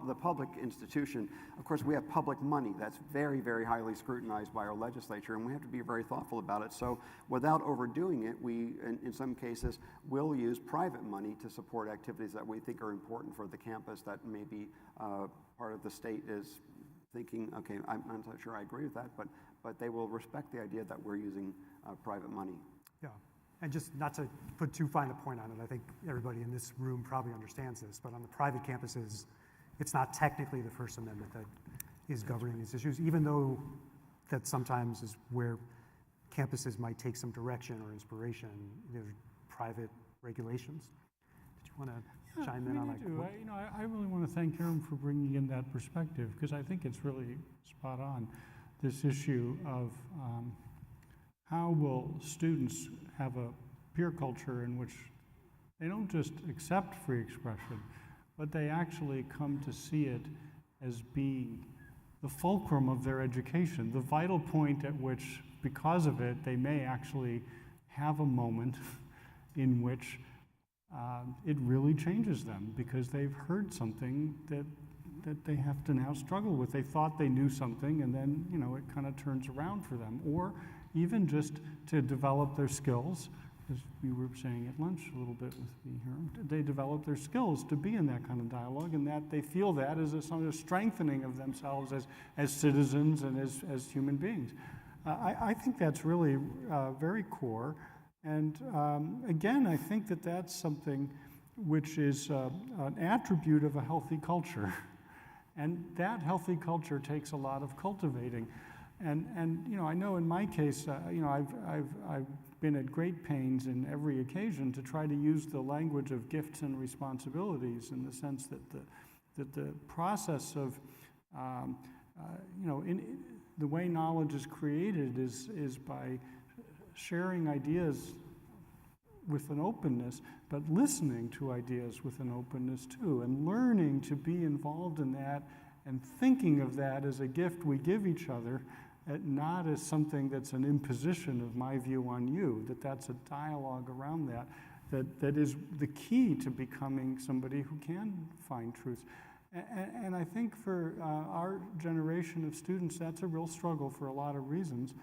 E: the public institution, of course, we have public money that's very, very highly scrutinized by our legislature, and we have to be very thoughtful about it. So without overdoing it, we, in some cases, will use private money to support activities that we think are important for the campus that maybe part of the state is thinking, okay, I'm not sure I agree with that, but they will respect the idea that we're using private money.
B: Yeah. And just not to put too fine a point on it, I think everybody in this room probably understands this, but on the private campuses, it's not technically the First Amendment that is governing these issues, even though that sometimes is where campuses might take some direction or inspiration. There's private regulations. Did you want to chime in on that?
A: I really want to thank Hiram for bringing in that perspective, because I think it's really spot on, this issue of how will students have a peer culture in which they don't just accept free expression, but they actually come to see it as being the fulcrum of their education, the vital point at which, because of it, they may actually have a moment in which it really changes them because they've heard something that they have to now struggle with. They thought they knew something, and then it kind of turns around for them. Or even just to develop their skills, as we were saying at lunch a little bit with me here, they develop their skills to be in that kind of dialogue, and that they feel that as a sort of strengthening of themselves as citizens and as human beings. I think that's really very core. And again, I think that that's something which is an attribute of a healthy culture. And that healthy culture takes a lot of cultivating. And I know in my case, I've been at great pains in every occasion to try to use the language of gifts and responsibilities, in the sense that the process of in the way knowledge is created is by sharing ideas with an openness, but listening to ideas with an openness too, and learning to be involved in that and thinking of that as a gift we give each other, not as something that's an imposition of my view on you, that's a dialogue around that is the key to becoming somebody who can find truth. And I think for our generation of students, that's a real struggle for a lot of reasons.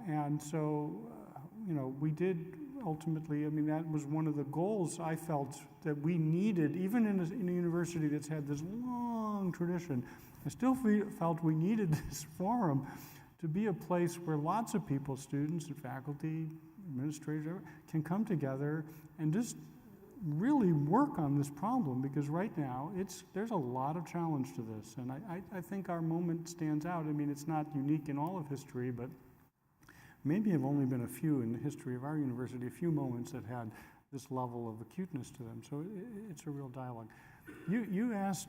A: And so, we did ultimately, that was one of the goals I felt that we needed, even in a university that's had this long tradition. I still felt we needed this forum to be a place where lots of people, students and faculty, administrators, can come together and just really work on this problem, because right now there's a lot of challenge to this, and I think our moment stands out. It's not unique in all of history, but maybe have only been a few in the history of our university, a few moments that had this level of acuteness to them. So it's a real dialogue. You asked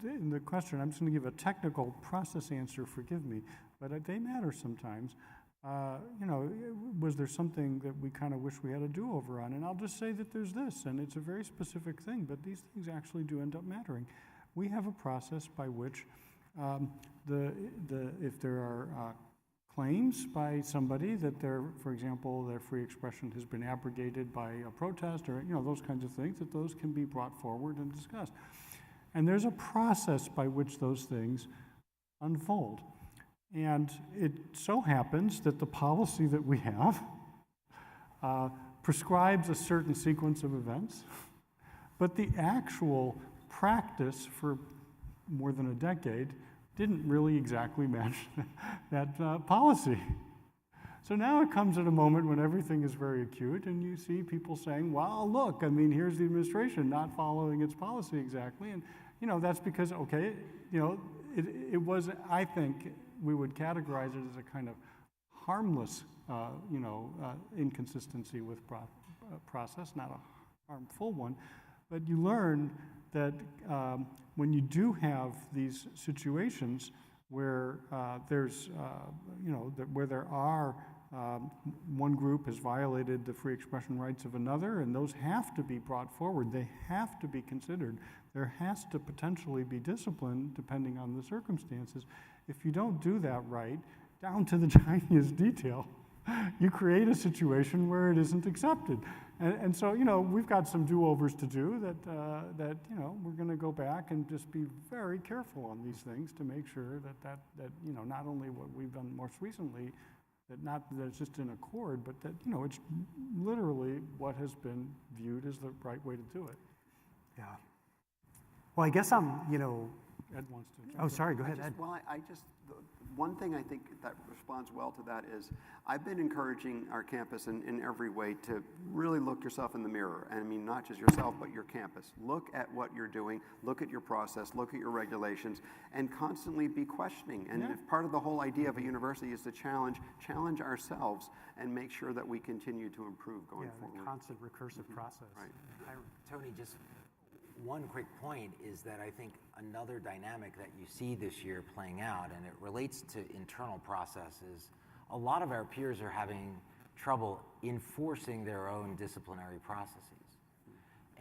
A: in the question, I'm just going to give a technical process answer, forgive me, but they matter sometimes. you know, was there something that we kind of wish we had a do-over on? And I'll just say that there's this, and it's a very specific thing, but these things actually do end up mattering. We have a process by which if there are claims by somebody that for example, their free expression has been abrogated by a protest or, you know, those kinds of things, that those can be brought forward and discussed. And there's a process by which those things unfold. And it so happens that the policy that we have prescribes a certain sequence of events, but the actual practice for more than a decade didn't really exactly match that policy. So now it comes at a moment when everything is very acute, and you see people saying, well, look, I mean, here's the administration not following its policy exactly. And, you know, that's because, okay, you know, it was, I think, we would categorize it as a kind of harmless, you know, inconsistency with process, not a harmful one. But you learn that when you do have these situations where there's, you know, where there are one group has violated the free expression rights of another, and those have to be brought forward. They have to be considered. There has to potentially be discipline depending on the circumstances. If you don't do that right, down to the tiniest detail, you create a situation where it isn't accepted. And so, you know, we've got some do-overs to do that you know, we're going to go back and just be very careful on these things to make sure that you know, not only what we've done most recently, that it's just in accord, but that, you know, it's literally what has been viewed as the right way to do it.
B: Yeah. Well, I guess you know,
A: Ed wants to.
B: oh, sorry, go ahead, Ed.
E: Well, one thing I think that responds well to that is I've been encouraging our campus in every way to really look yourself in the mirror. And I mean, not just yourself, but your campus. Look at what you're doing, look at your process, look at your regulations, and constantly be questioning. And if part of the whole idea of a university is to challenge ourselves and make sure that we continue to improve going forward.
B: The constant recursive process.
E: Right.
D: Tony, just one quick point is that I think another dynamic that you see this year playing out, and it relates to internal processes, a lot of our peers are having trouble enforcing their own disciplinary processes.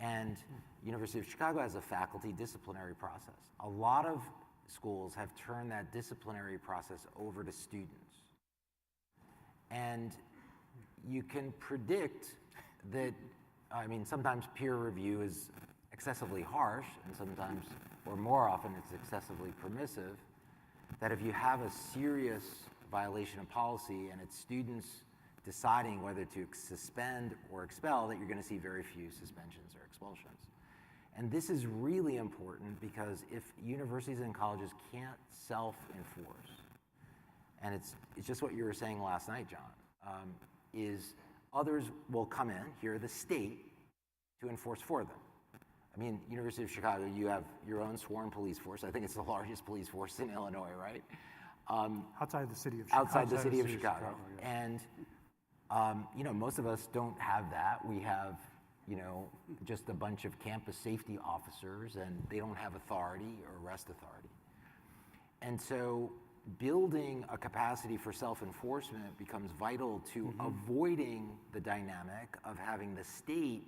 D: And University of Chicago has a faculty disciplinary process. A lot of schools have turned that disciplinary process over to students. And you can predict that, I mean, sometimes peer review is excessively harsh, and sometimes, or more often, it's excessively permissive, that if you have a serious violation of policy and it's students deciding whether to suspend or expel, that you're going to see very few suspensions or expulsions. And this is really important because if universities and colleges can't self-enforce, and it's just what you were saying last night, John, is others will come in, here the state, to enforce for them. I mean, University of Chicago, you have your own sworn police force. I think it's the largest police force in Illinois, right?
B: Outside the city of Chicago.
D: Outside the city of Chicago. And, you know, most of us don't have that. We have, you know, just a bunch of campus safety officers, and they don't have authority or arrest authority. And so building a capacity for self-enforcement becomes vital to avoiding the dynamic of having the state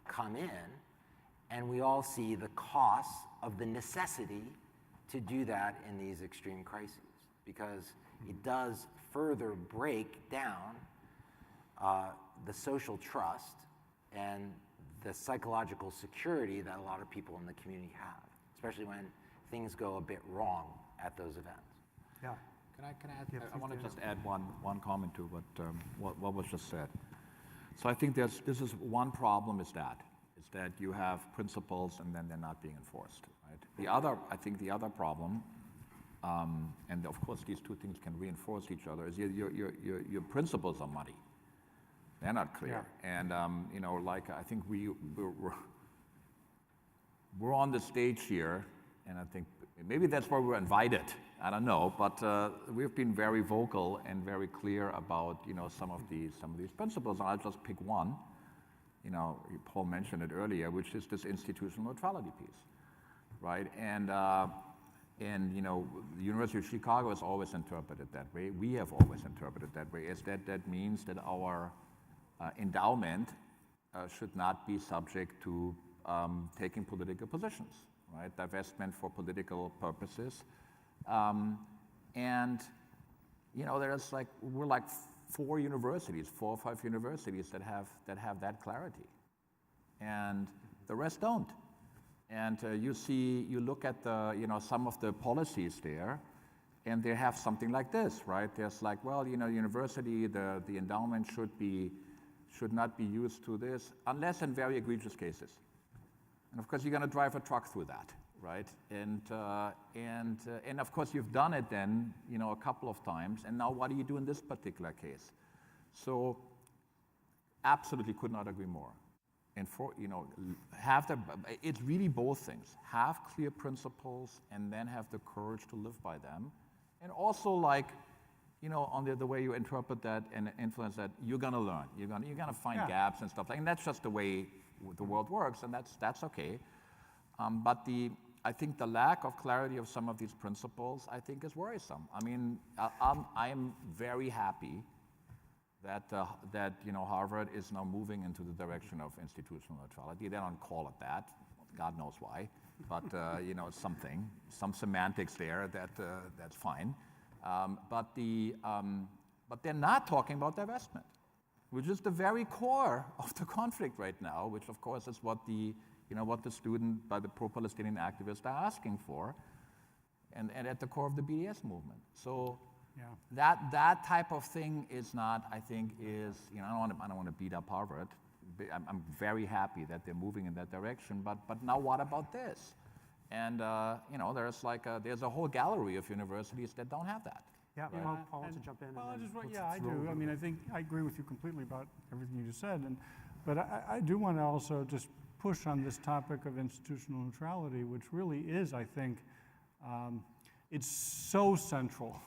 D: come in. And we all see the costs of the necessity to do that in these extreme crises, because it does further break down the social trust and the psychological security that a lot of people in the community have, especially when things go a bit wrong at those events.
B: Yeah.
C: Can I add?
B: Yeah,
C: I want to
B: please
C: just add one comment to what was just said. So I think this is one problem is that you have principles and then they're not being enforced. Right? I think the other problem, and of course these two things can reinforce each other, is your principles are muddy. They're not clear. Yeah. And you know, like I think we're on the stage here, and I think maybe that's why we're invited. I don't know, but we've been very vocal and very clear about, you know, some of these principles. And I'll just pick one. You know, Paul mentioned it earlier, which is this institutional neutrality piece, right? And And the University of Chicago has always interpreted that way. We have always interpreted that way. Is that means that our endowment should not be subject to taking political positions, right? Divestment for political purposes. And there's we're like 4 or 5 universities that have that clarity, and the rest don't. And you look at some of the policies there, and they have something like this, right? There's university, the endowment should not be used to this unless in very egregious cases. And of course, you're going to drive a truck through that, right? And of course, you've done it then, a couple of times. And now, what do you do in this particular case? So, absolutely could not agree more. And it's really both things. Have clear principles, and then have the courage to live by them. And also, on the way you interpret that and influence that, you're going to learn. You're going to find gaps and stuff and that's just the way the world works, and that's okay. But I think the lack of clarity of some of these principles, I think, is worrisome. I mean, I'm very happy that Harvard is now moving into the direction of institutional neutrality. They don't call it that, God knows why, but it's something, some semantics there that's fine. But they're not talking about divestment, which is the very core of the conflict right now, which of course is what the student by the pro-Palestinian activists are asking for, and at the core of the BDS movement. So that type of thing is not, I think, I don't want to beat up Harvard. I'm very happy that they're moving in that direction, but now what about this? And there's a whole gallery of universities that don't have that.
B: Yeah,
A: Yeah,
B: well, Paul wants to
A: and-
B: jump in.
A: Well,
B: and then
A: I
B: let's
A: do.
B: roll
A: I mean, I think I agree with you completely about everything you just said. But I do want to also just push on this topic of institutional neutrality, which really is, I think, it's so central.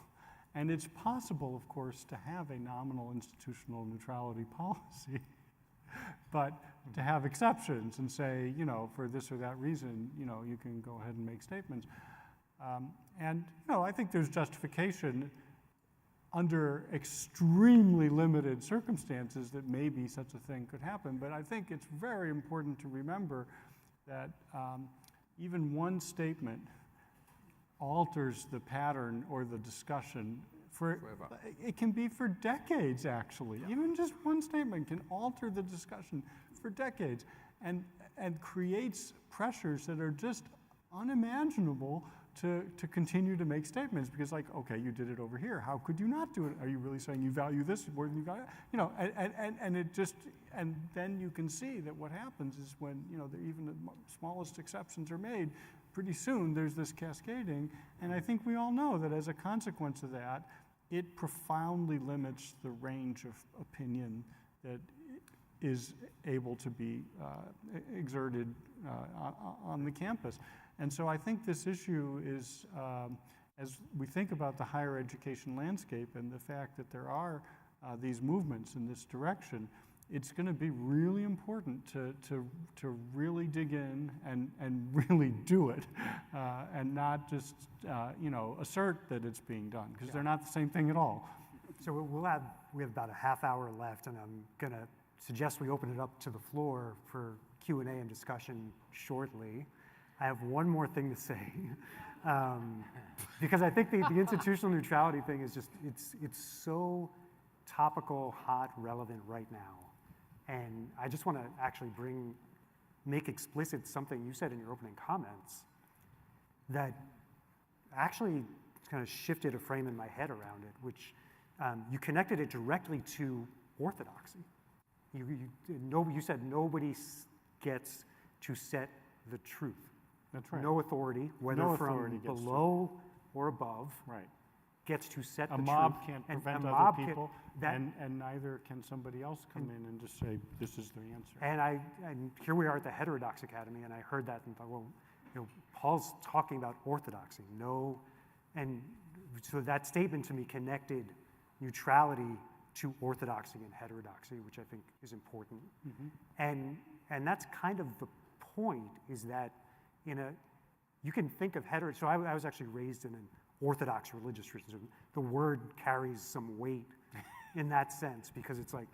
A: And it's possible, of course, to have a nominal institutional neutrality policy, but to have exceptions and say, for this or that reason, you can go ahead and make statements. I think there's justification under extremely limited circumstances that maybe such a thing could happen. But I think it's very important to remember that even one statement alters the pattern or the discussion
C: Forever.
A: It can be for decades, actually. Yeah. Even just one statement can alter the discussion for decades and creates pressures that are just unimagiable to continue to make statements, because okay, you did it over here. How could you not do it? Are you really saying you value this more than you value? And then you can see that what happens is when even the smallest exceptions are made, pretty soon there's this cascading, and I think we all know that as a consequence of that, it profoundly limits the range of opinion that is able to be exerted on the campus. And so I think this issue is, as we think about the higher education landscape and the fact that there are these movements in this direction, it's going to be really important to really dig in and really do it, and not just assert that it's being done, because they're not the same thing at all.
B: So we have about a half hour left, and I'm going to suggest we open it up to the floor for Q&A and discussion shortly. I have one more thing to say, because I think the institutional neutrality thing is just, it's so topical, hot, relevant right now. And I just want to actually make explicit something you said in your opening comments that actually kind of shifted a frame in my head around it, which you connected it directly to orthodoxy. You said nobody gets to set the truth.
A: That's right.
B: No authority, whether
A: No
B: from
A: authority gets
B: below or above,
A: Right.
B: gets to set the
A: A
B: truth.
A: mob can't
B: And
A: prevent
B: a
A: other
B: mob
A: people,
B: can-
A: and neither can somebody else come in and just say, this is the answer.
B: And here we are at the Heterodox Academy, and I heard that and thought, well, Paul's talking about orthodoxy. And so that statement to me connected neutrality to orthodoxy and heterodoxy, which I think is important. Mm-hmm. And that's kind of the point, is that you can think of so I was actually raised in an Orthodox religious tradition. So the word carries some weight in that sense because it's like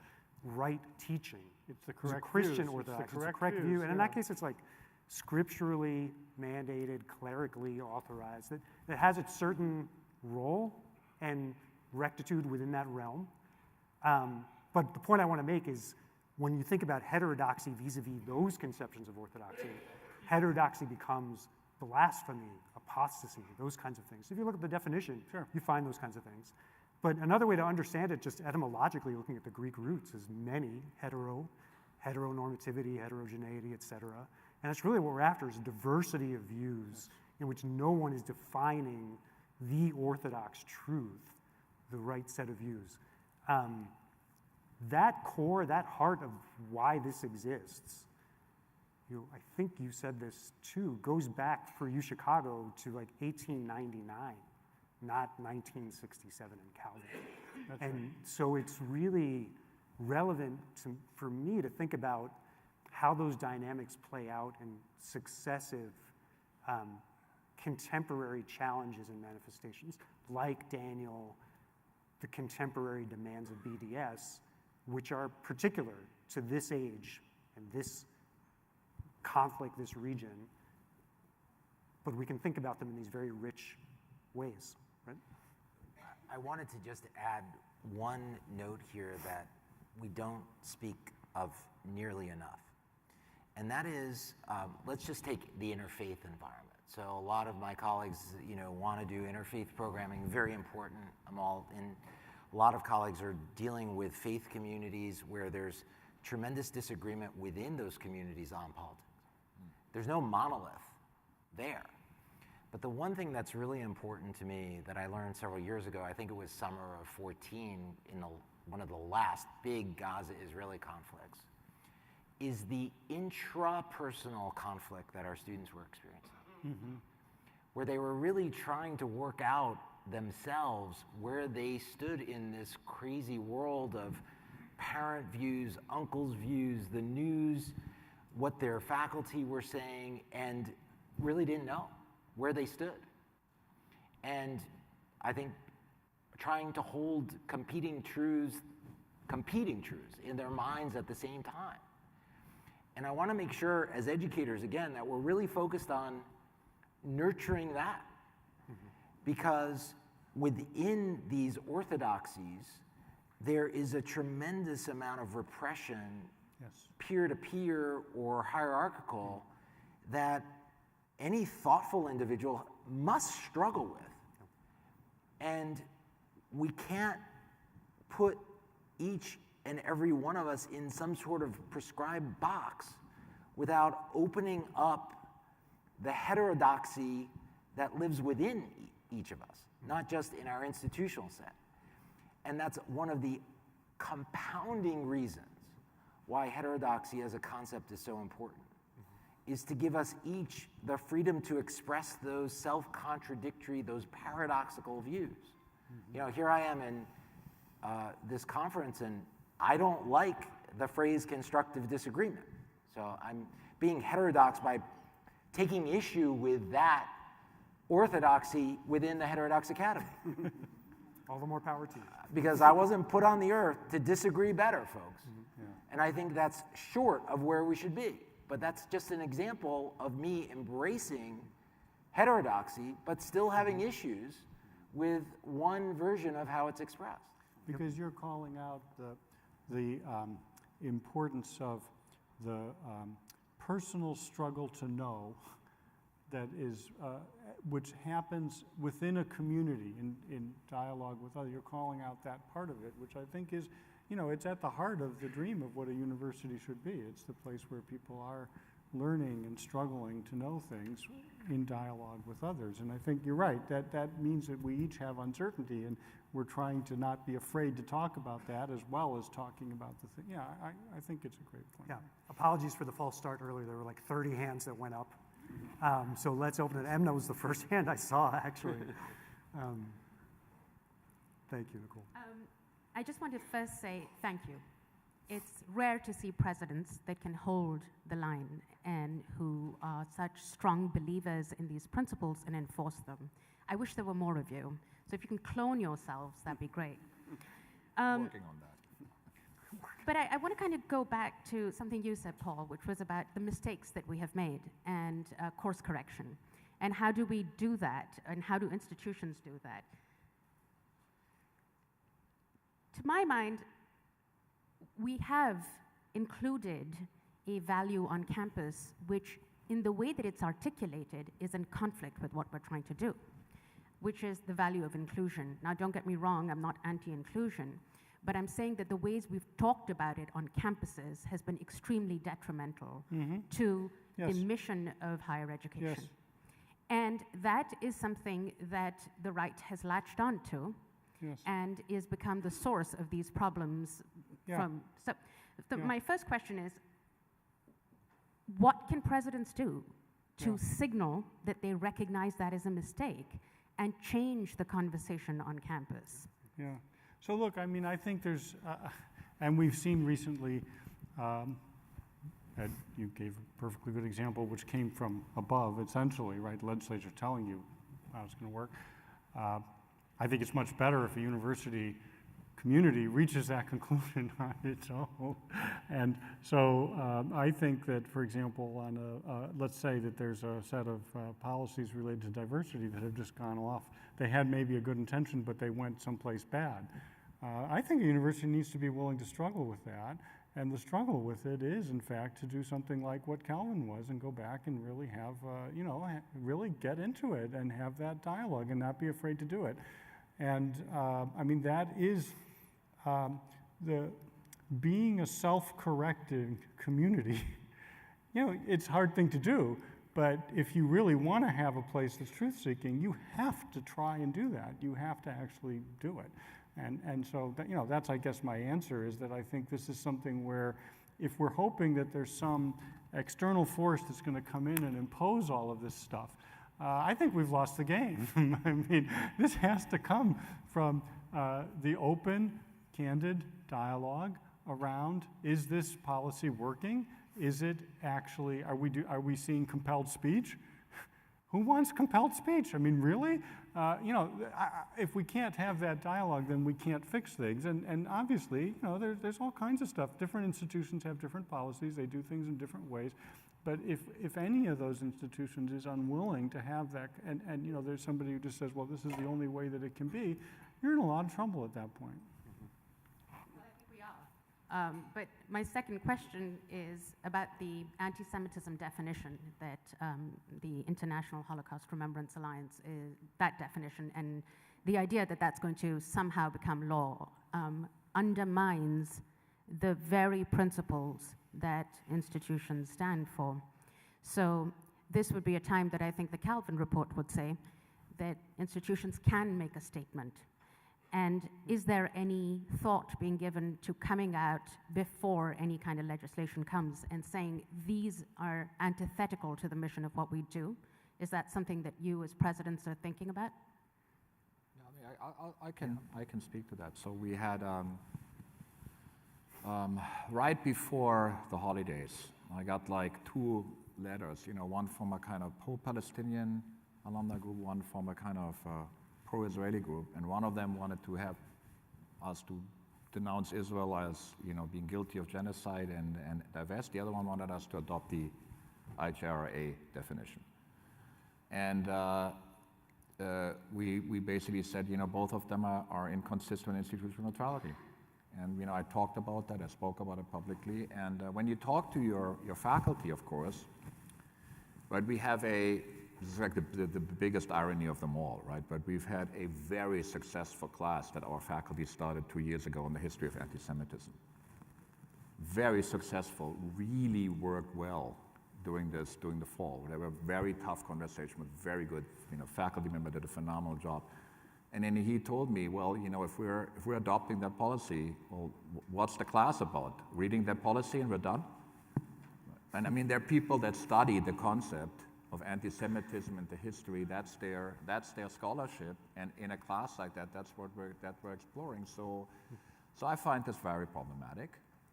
B: right teaching.
A: It's the
B: It's a
A: correct
B: Christian
A: views.
B: Orthodox.
A: It's
B: It's
A: the
B: a correct view.
A: views,
B: And in that case, it's like scripturally mandated, clerically authorized. That has its certain role and rectitude within that realm. But the point I want to make is when you think about heterodoxy vis-a-vis those conceptions of orthodoxy, heterodoxy becomes blasphemy, apostasy, those kinds of things. If you look at the definition, you find those kinds of things. But another way to understand it, just etymologically, looking at the Greek roots, is many, heteronormativity, heterogeneity, et cetera. And that's really what we're after, is a diversity of views in which no one is defining the orthodox truth, the right set of views. That core, that heart of why this exists, I think you said this too, goes back for UChicago to like 1899, not 1967 in Calgary. And so it's really relevant for me to think about how those dynamics play out in successive contemporary challenges and manifestations, like Daniel, the contemporary demands of BDS, which are particular to this age and this conflict, this region, but we can think about them in these very rich ways, right?
D: I wanted to just add one note here that we don't speak of nearly enough. And that is, let's just take the interfaith environment. So a lot of my colleagues, want to do interfaith programming, very important. A lot of colleagues are dealing with faith communities where there's tremendous disagreement within those communities on politics. There's no monolith there. But the one thing that's really important to me that I learned several years ago, I think it was summer of 14 in one of the last big Gaza-Israeli conflicts, is the intrapersonal conflict that our students were experiencing, where they were really trying to work out themselves where they stood in this crazy world of parent views, uncles' views, the news, what their faculty were saying, and really didn't know where they stood. And I think trying to hold competing truths in their minds at the same time. And I want to make sure as educators, again, that we're really focused on nurturing that. Because within these orthodoxies, there is a tremendous amount of repression, peer-to-peer or hierarchical, that any thoughtful individual must struggle with. And we can't put each and every one of us in some sort of prescribed box without opening up the heterodoxy that lives within each of us, not just in our institutional set. And that's one of the compounding reasons why heterodoxy as a concept is so important, is to give us each the freedom to express those self-contradictory, those paradoxical views. Here I am in this conference, and I don't like the phrase constructive disagreement. So I'm being heterodox by taking issue with that orthodoxy within the Heterodox Academy.
B: All the more power to you.
D: Because I wasn't put on the earth to disagree better, folks. And I think that's short of where we should be. But that's just an example of me embracing heterodoxy, but still having issues with one version of how it's expressed.
A: Because you're calling out the importance of the personal struggle to know that is, which happens within a community in dialogue with others. You're calling out that part of it, which I think is, it's at the heart of the dream of what a university should be. It's the place where people are learning and struggling to know things in dialogue with others. And I think you're right, that means that we each have uncertainty, and we're trying to not be afraid to talk about that as well as talking about the thing. Yeah, I think it's a great point.
B: Yeah, apologies for the false start earlier. There were like 30 hands that went up. So let's open it. Emna was the first hand I saw, actually. Thank you, Nicole.
F: I just want to first say thank you. it's rare to see presidents that can hold the line and who are such strong believers in these principles and enforce them. I wish there were more of you. So if you can clone yourselves, that'd be great.
C: Working on that.
F: But I want to kind of go back to something you said, Paul, which was about the mistakes that we have made and course correction. And how do we do that? And how do institutions do that? To my mind, we have included a value on campus which, in the way that it's articulated, is in conflict with what we're trying to do, which is the value of inclusion. Now, don't get me wrong, I'm not anti-inclusion, but I'm saying that the ways we've talked about it on campuses has been extremely detrimental to
A: Yes.
F: the mission of higher education.
A: Yes.
F: And that is something that the right has latched onto
A: Yes.
F: and is become the source of these problems
A: Yeah.
F: So
A: Yeah.
F: my first question is, what can presidents do to
A: Yeah.
F: signal that they recognize that as a mistake and change the conversation on campus?
A: Yeah. So look, I mean, I think there's, and we've seen recently, Ed, you gave a perfectly good example, which came from above, essentially, right? The legislature telling you how it's going to work. I think it's much better if a university community reaches that conclusion on its own. And so I think that, for example, on let's say that there's a set of policies related to diversity that have just gone off. They had maybe a good intention, but they went someplace bad. I think a university needs to be willing to struggle with that. And the struggle with it is, in fact, to do something like what Calvin was and go back and really have, really get into it and have that dialogue and not be afraid to do it. And I mean, that is being a self-correcting community. It's a hard thing to do, but if you really want to have a place that's truth-seeking, you have to try and do that. You have to actually do it. And so, that's, I guess, my answer is that I think this is something where if we're hoping that there's some external force that's going to come in and impose all of this stuff, I think we've lost the game. I mean, this has to come from the open, candid dialogue around, is this policy working? Is it actually, are we seeing compelled speech? Who wants compelled speech? I mean, really? If we can't have that dialogue, then we can't fix things. And obviously, there's all kinds of stuff. Different institutions have different policies. They do things in different ways. But if any of those institutions is unwilling to have that, and there's somebody who just says, well, this is the only way that it can be, you're in a lot of trouble at that point.
F: Well, I think we are. But my second question is about the anti-Semitism definition that the International Holocaust Remembrance Alliance, that definition, and the idea that that's going to somehow become law undermines the very principles that institutions stand for. So this would be a time that I think the Calvin report would say that institutions can make a statement. And is there any thought being given to coming out before any kind of legislation comes and saying these are antithetical to the mission of what we do? Is that something that you as presidents are thinking about?
C: Yeah, I can speak to that. So we had, right before the holidays, I got like 2 letters, one from a kind of pro-Palestinian alumni group, one from a kind of pro-Israeli group, and one of them wanted to have us to denounce Israel as, being guilty of genocide and divest. The other one wanted us to adopt the IHRA definition. And we basically said, both of them are inconsistent with institutional neutrality. And, I talked about that, I spoke about it publicly. And when you talk to your faculty, of course, right, we have this is like the biggest irony of them all, right? But we've had a very successful class that our faculty started 2 years ago on the history of anti-Semitism. Very successful, really worked well during the fall. They were very tough conversation with very good, faculty member did a phenomenal job. And then he told me, well, if we're adopting that policy, well, what's the class about? Reading that policy and we're done? And I mean, there are people that study the concept of anti-Semitism and the history. That's their scholarship, and in a class like that, that's what we're exploring. So I find this very problematic.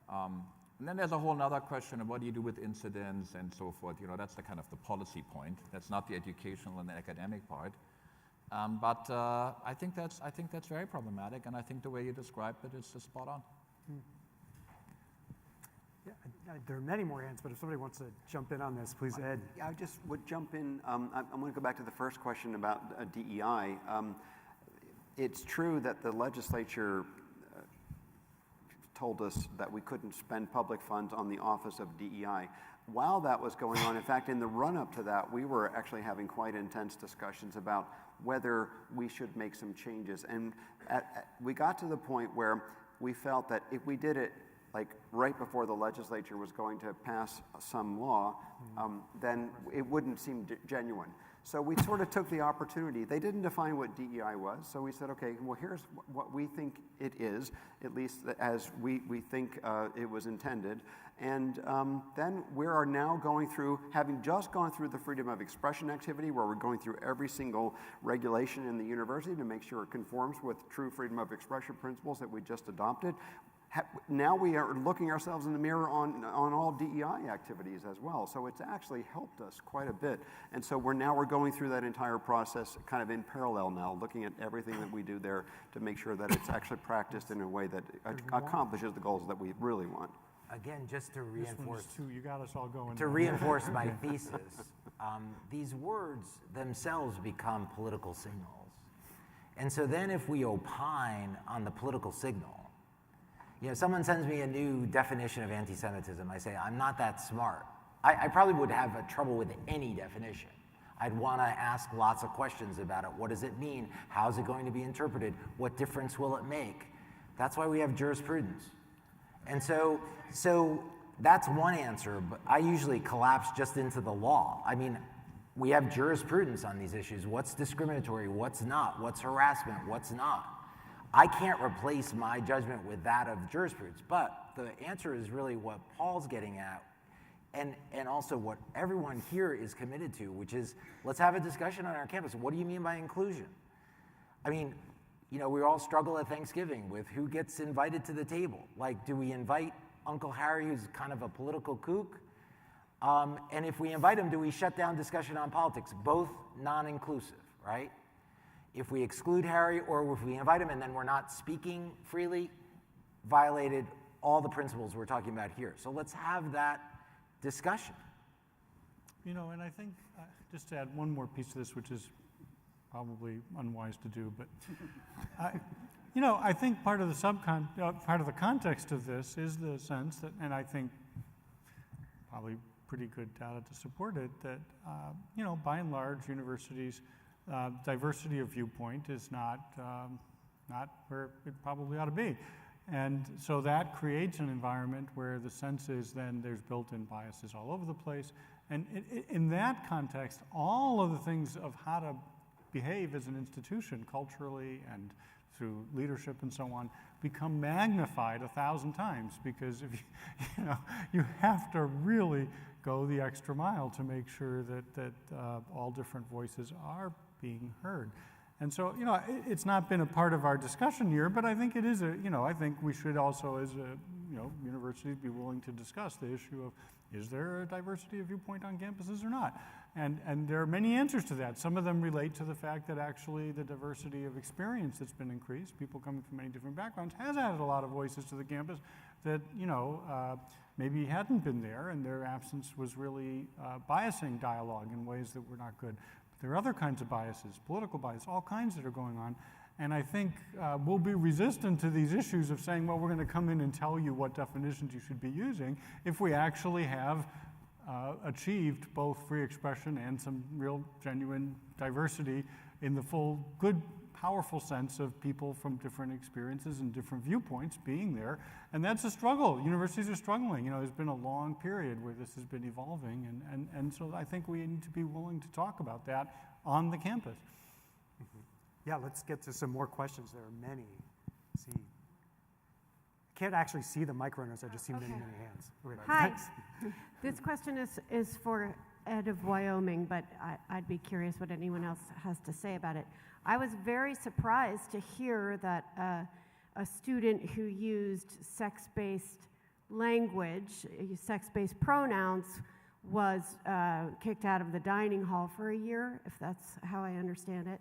C: And then there's a whole other question of what do you do with incidents and so forth. You know, that's the kind of the policy point. That's not the educational and the academic part. But I think that's very problematic, and I think the way you described it is just spot on.
B: Yeah, there are many more hands, but if somebody wants to jump in on this, please, Ed.
E: Yeah, I just would jump in. I'm going to go back to the first question about DEI. It's true that the legislature told us that we couldn't spend public funds on the Office of DEI. While that was going on, in fact, in the run-up to that, we were actually having quite intense discussions about whether we should make some changes. And we got to the point where we felt that if we did it like right before the legislature was going to pass some law, then it wouldn't seem genuine. So we sort of took the opportunity. They didn't define what DEI was, so we said, okay, well, here's what we think it is, at least as we think it was intended. And then we are now going through, having just gone through the freedom of expression activity, where we're going through every single regulation in the university to make sure it conforms with true freedom of expression principles that we just adopted. Now we are looking ourselves in the mirror on all DEI activities as well. So it's actually helped us quite a bit. And so we're going through that entire process kind of in parallel now, looking at everything that we do there to make sure that it's actually practiced in a way that accomplishes the goals that we really want.
D: Again, just to reinforce,
A: You got us all going.
D: to reinforce my thesis, these words themselves become political signals. And so then if we opine on the political signal, you know, someone sends me a new definition of anti-Semitism. I say, I'm not that smart. I probably would have trouble with any definition. I'd want to ask lots of questions about it. What does it mean? How is it going to be interpreted? What difference will it make? That's why we have jurisprudence. And so that's one answer, but I usually collapse just into the law. I mean, we have jurisprudence on these issues. What's discriminatory? What's not? What's harassment? What's not? I can't replace my judgment with that of jurisprudence, but the answer is really what Paul's getting at, and also what everyone here is committed to, which is, let's have a discussion on our campus. What do you mean by inclusion? I mean, you know, we all struggle at Thanksgiving with who gets invited to the table. Like, do we invite Uncle Harry, who's kind of a political kook? And if we invite him, do we shut down discussion on politics? Both non-inclusive, right? If we exclude Harry, or if we invite him and then we're not speaking freely, violated all the principles we're talking about here. So let's have that discussion.
A: You know, and I think, just to add one more piece to this, which is probably unwise to do, but I think part of the context of this is the sense that, and I think probably pretty good data to support it, that by and large, universities. Diversity of viewpoint is not where it probably ought to be. And so that creates an environment where the sense is then there's built-in biases all over the place. And in that context, all of the things of how to behave as an institution culturally and through leadership and so on become magnified 1,000 times, because if you have to really go the extra mile to make sure that all different voices are being heard. And so, it's not been a part of our discussion here, but I think it is I think we should also, as universities, be willing to discuss the issue of, is there a diversity of viewpoint on campuses or not? And there are many answers to that. Some of them relate to the fact that actually the diversity of experience that's been increased, people coming from many different backgrounds, has added a lot of voices to the campus that, maybe hadn't been there, and their absence was really biasing dialogue in ways that were not good. There are other kinds of biases, political bias, all kinds that are going on. And I think we'll be resistant to these issues of saying, well, we're going to come in and tell you what definitions you should be using if we actually have achieved both free expression and some real genuine diversity in the full, good, powerful sense of people from different experiences and different viewpoints being there. And that's a struggle. Universities are struggling. There's been a long period where this has been evolving. And so I think we need to be willing to talk about that on the campus.
B: Mm-hmm. Yeah, let's get to some more questions. There are many. I can't actually see the mic runners. I just see many hands.
G: Hi. This question is for Ed of Wyoming, but I'd be curious what anyone else has to say about it. I was very surprised to hear that a student who used sex-based language, sex-based pronouns, was kicked out of the dining hall for a year, if that's how I understand it.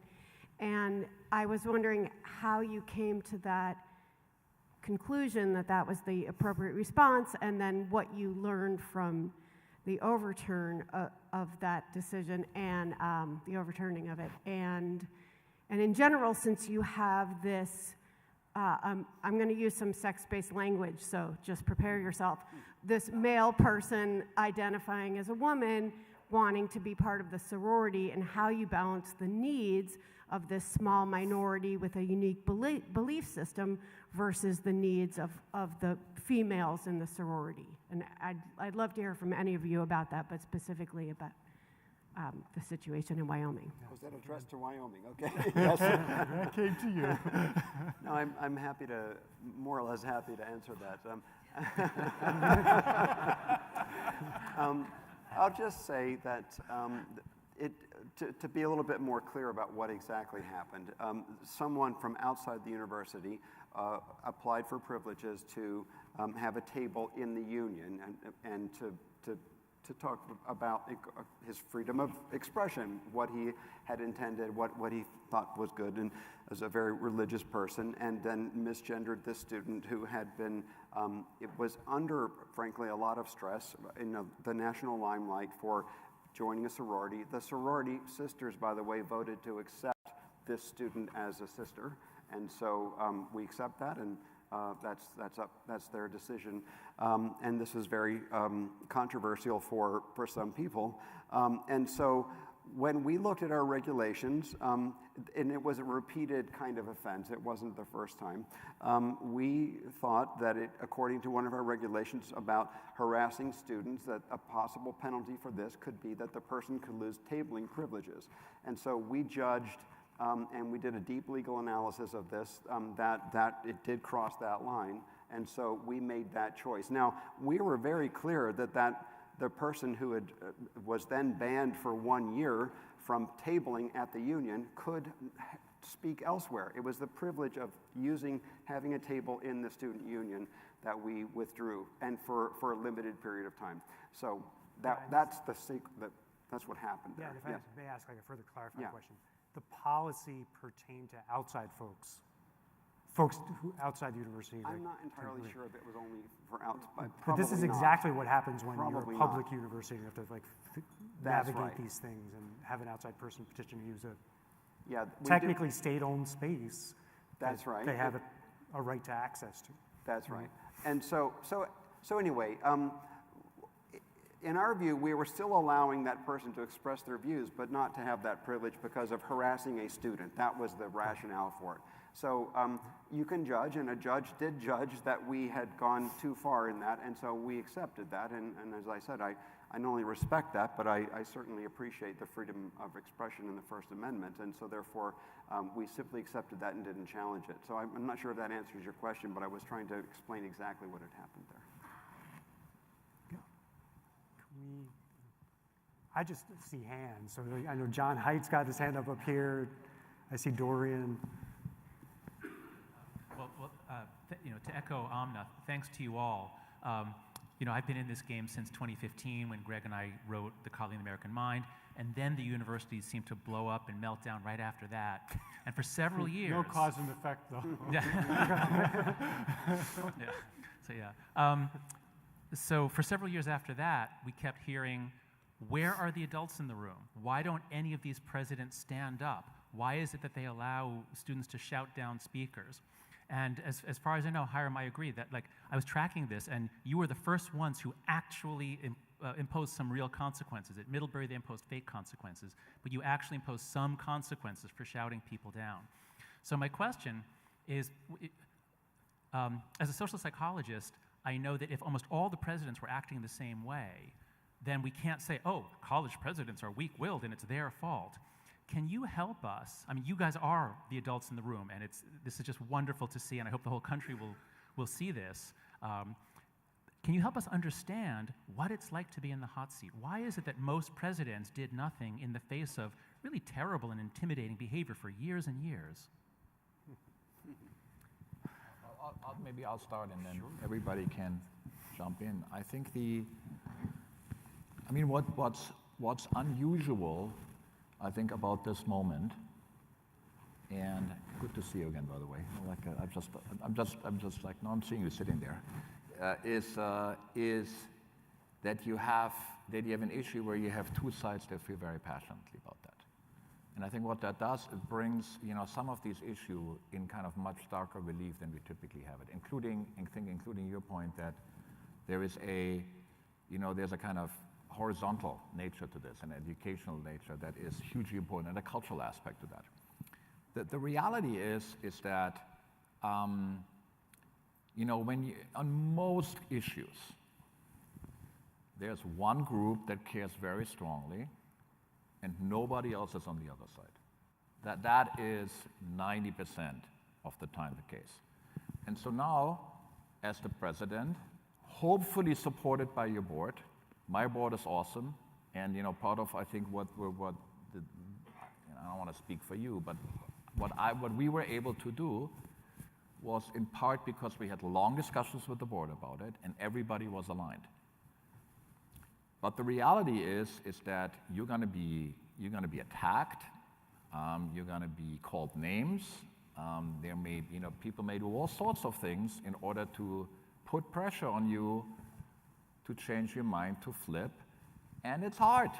G: And I was wondering how you came to that conclusion that that was the appropriate response, and then what you learned from the overturn of that decision and the overturning of it. And in general, since you have this, I'm going to use some sex-based language, so just prepare yourself. This male person identifying as a woman, wanting to be part of the sorority, and how you balance the needs of this small minority with a unique belief system versus the needs of the females in the sorority. And I'd love to hear from any of you about that, but specifically about the situation in Wyoming.
E: Was that addressed to Wyoming? Okay. Yes.
A: That came to you.
E: No, I'm happy to, more or less happy to answer that. I'll just say that to be a little bit more clear about what exactly happened, someone from outside the university applied for privileges to have a table in the union and to talk about his freedom of expression, what he had intended, what he thought was good, and as a very religious person, and then misgendered this student who had been, it was under, frankly, a lot of stress in the national limelight for joining a sorority. The sorority sisters, by the way, voted to accept this student as a sister, and so we accept that, and that's their decision. And this is very controversial for some people. And so when we looked at our regulations, and it was a repeated kind of offense, it wasn't the first time, we thought that according to one of our regulations about harassing students, that a possible penalty for this could be that the person could lose tabling privileges. And so we judged, and we did a deep legal analysis of this, that it did cross that line, and so we made that choice. Now, we were very clear that the person who was then banned for 1 year from tabling at the union could speak elsewhere. It was the privilege of having a table in the student union that we withdrew, and for a limited period of time. So that's what happened there.
B: Yeah, if I may ask like a further clarifying question. The policy pertained to outside folks who outside the university.
E: I'm not entirely sure if it was only for outside.
B: But this is exactly what happens when you're a public
E: not.
B: university. You have to
E: That's
B: navigate
E: right.
B: these things and have an outside person petition to use a
E: Yeah,
B: technically state-owned space.
E: That's right.
B: They have a right to access to.
E: That's right. And so anyway, in our view, we were still allowing that person to express their views, but not to have that privilege because of harassing a student. That was the rationale for it. So you can judge, and a judge did judge that we had gone too far in that, and so we accepted that. And as I said, I not only respect that, but I certainly appreciate the freedom of expression in the First Amendment, and so therefore we simply accepted that and didn't challenge it. So I'm not sure if that answers your question, but I was trying to explain exactly what had happened there.
B: I just see hands. So I know John Haidt's got his hand up here. I see Dorian.
H: Well, to echo Amna, thanks to you all. I've been in this game since 2015 when Greg and I wrote The Colony of the American Mind, and then the universities seemed to blow up and melt down right after that. And for several years...
A: No cause and effect, though.
H: So for several years after that, we kept hearing, where are the adults in the room? Why don't any of these presidents stand up? Why is it that they allow students to shout down speakers? And as far as I know, Hiram, I agree that I was tracking this, and you were the first ones who actually imposed some real consequences. At Middlebury, they imposed fake consequences, but you actually imposed some consequences for shouting people down. So my question is, as a social psychologist, I know that if almost all the presidents were acting the same way, then we can't say, oh, college presidents are weak-willed and it's their fault. Can you help us? I mean, you guys are the adults in the room, and this is just wonderful to see, and I hope the whole country will see this. Can you help us understand what it's like to be in the hot seat? Why is it that most presidents did nothing in the face of really terrible and intimidating behavior for years and years?
C: Maybe I'll start, and then everybody can jump in. I think what's unusual, I think, about this moment, and good to see you again, by the way. I'm seeing you sitting there. Is that you have an issue where you have two sides that feel very passionately about that. And I think what that does, it brings some of these issues in kind of much starker relief than we typically have it, including your point that there is there's a kind of horizontal nature to this, an educational nature that is hugely important, and a cultural aspect to that. The reality is that when on most issues, there's one group that cares very strongly, and nobody else is on the other side. That is 90% of the time the case. And so now, as the president, hopefully supported by your board, my board is awesome, and part of I think I don't want to speak for you, but what we were able to do was in part because we had long discussions with the board about it, and everybody was aligned. But the reality is that you're going to be attacked. You're going to be called names. People may do all sorts of things in order to put pressure on you to change your mind, to flip, and it's hard,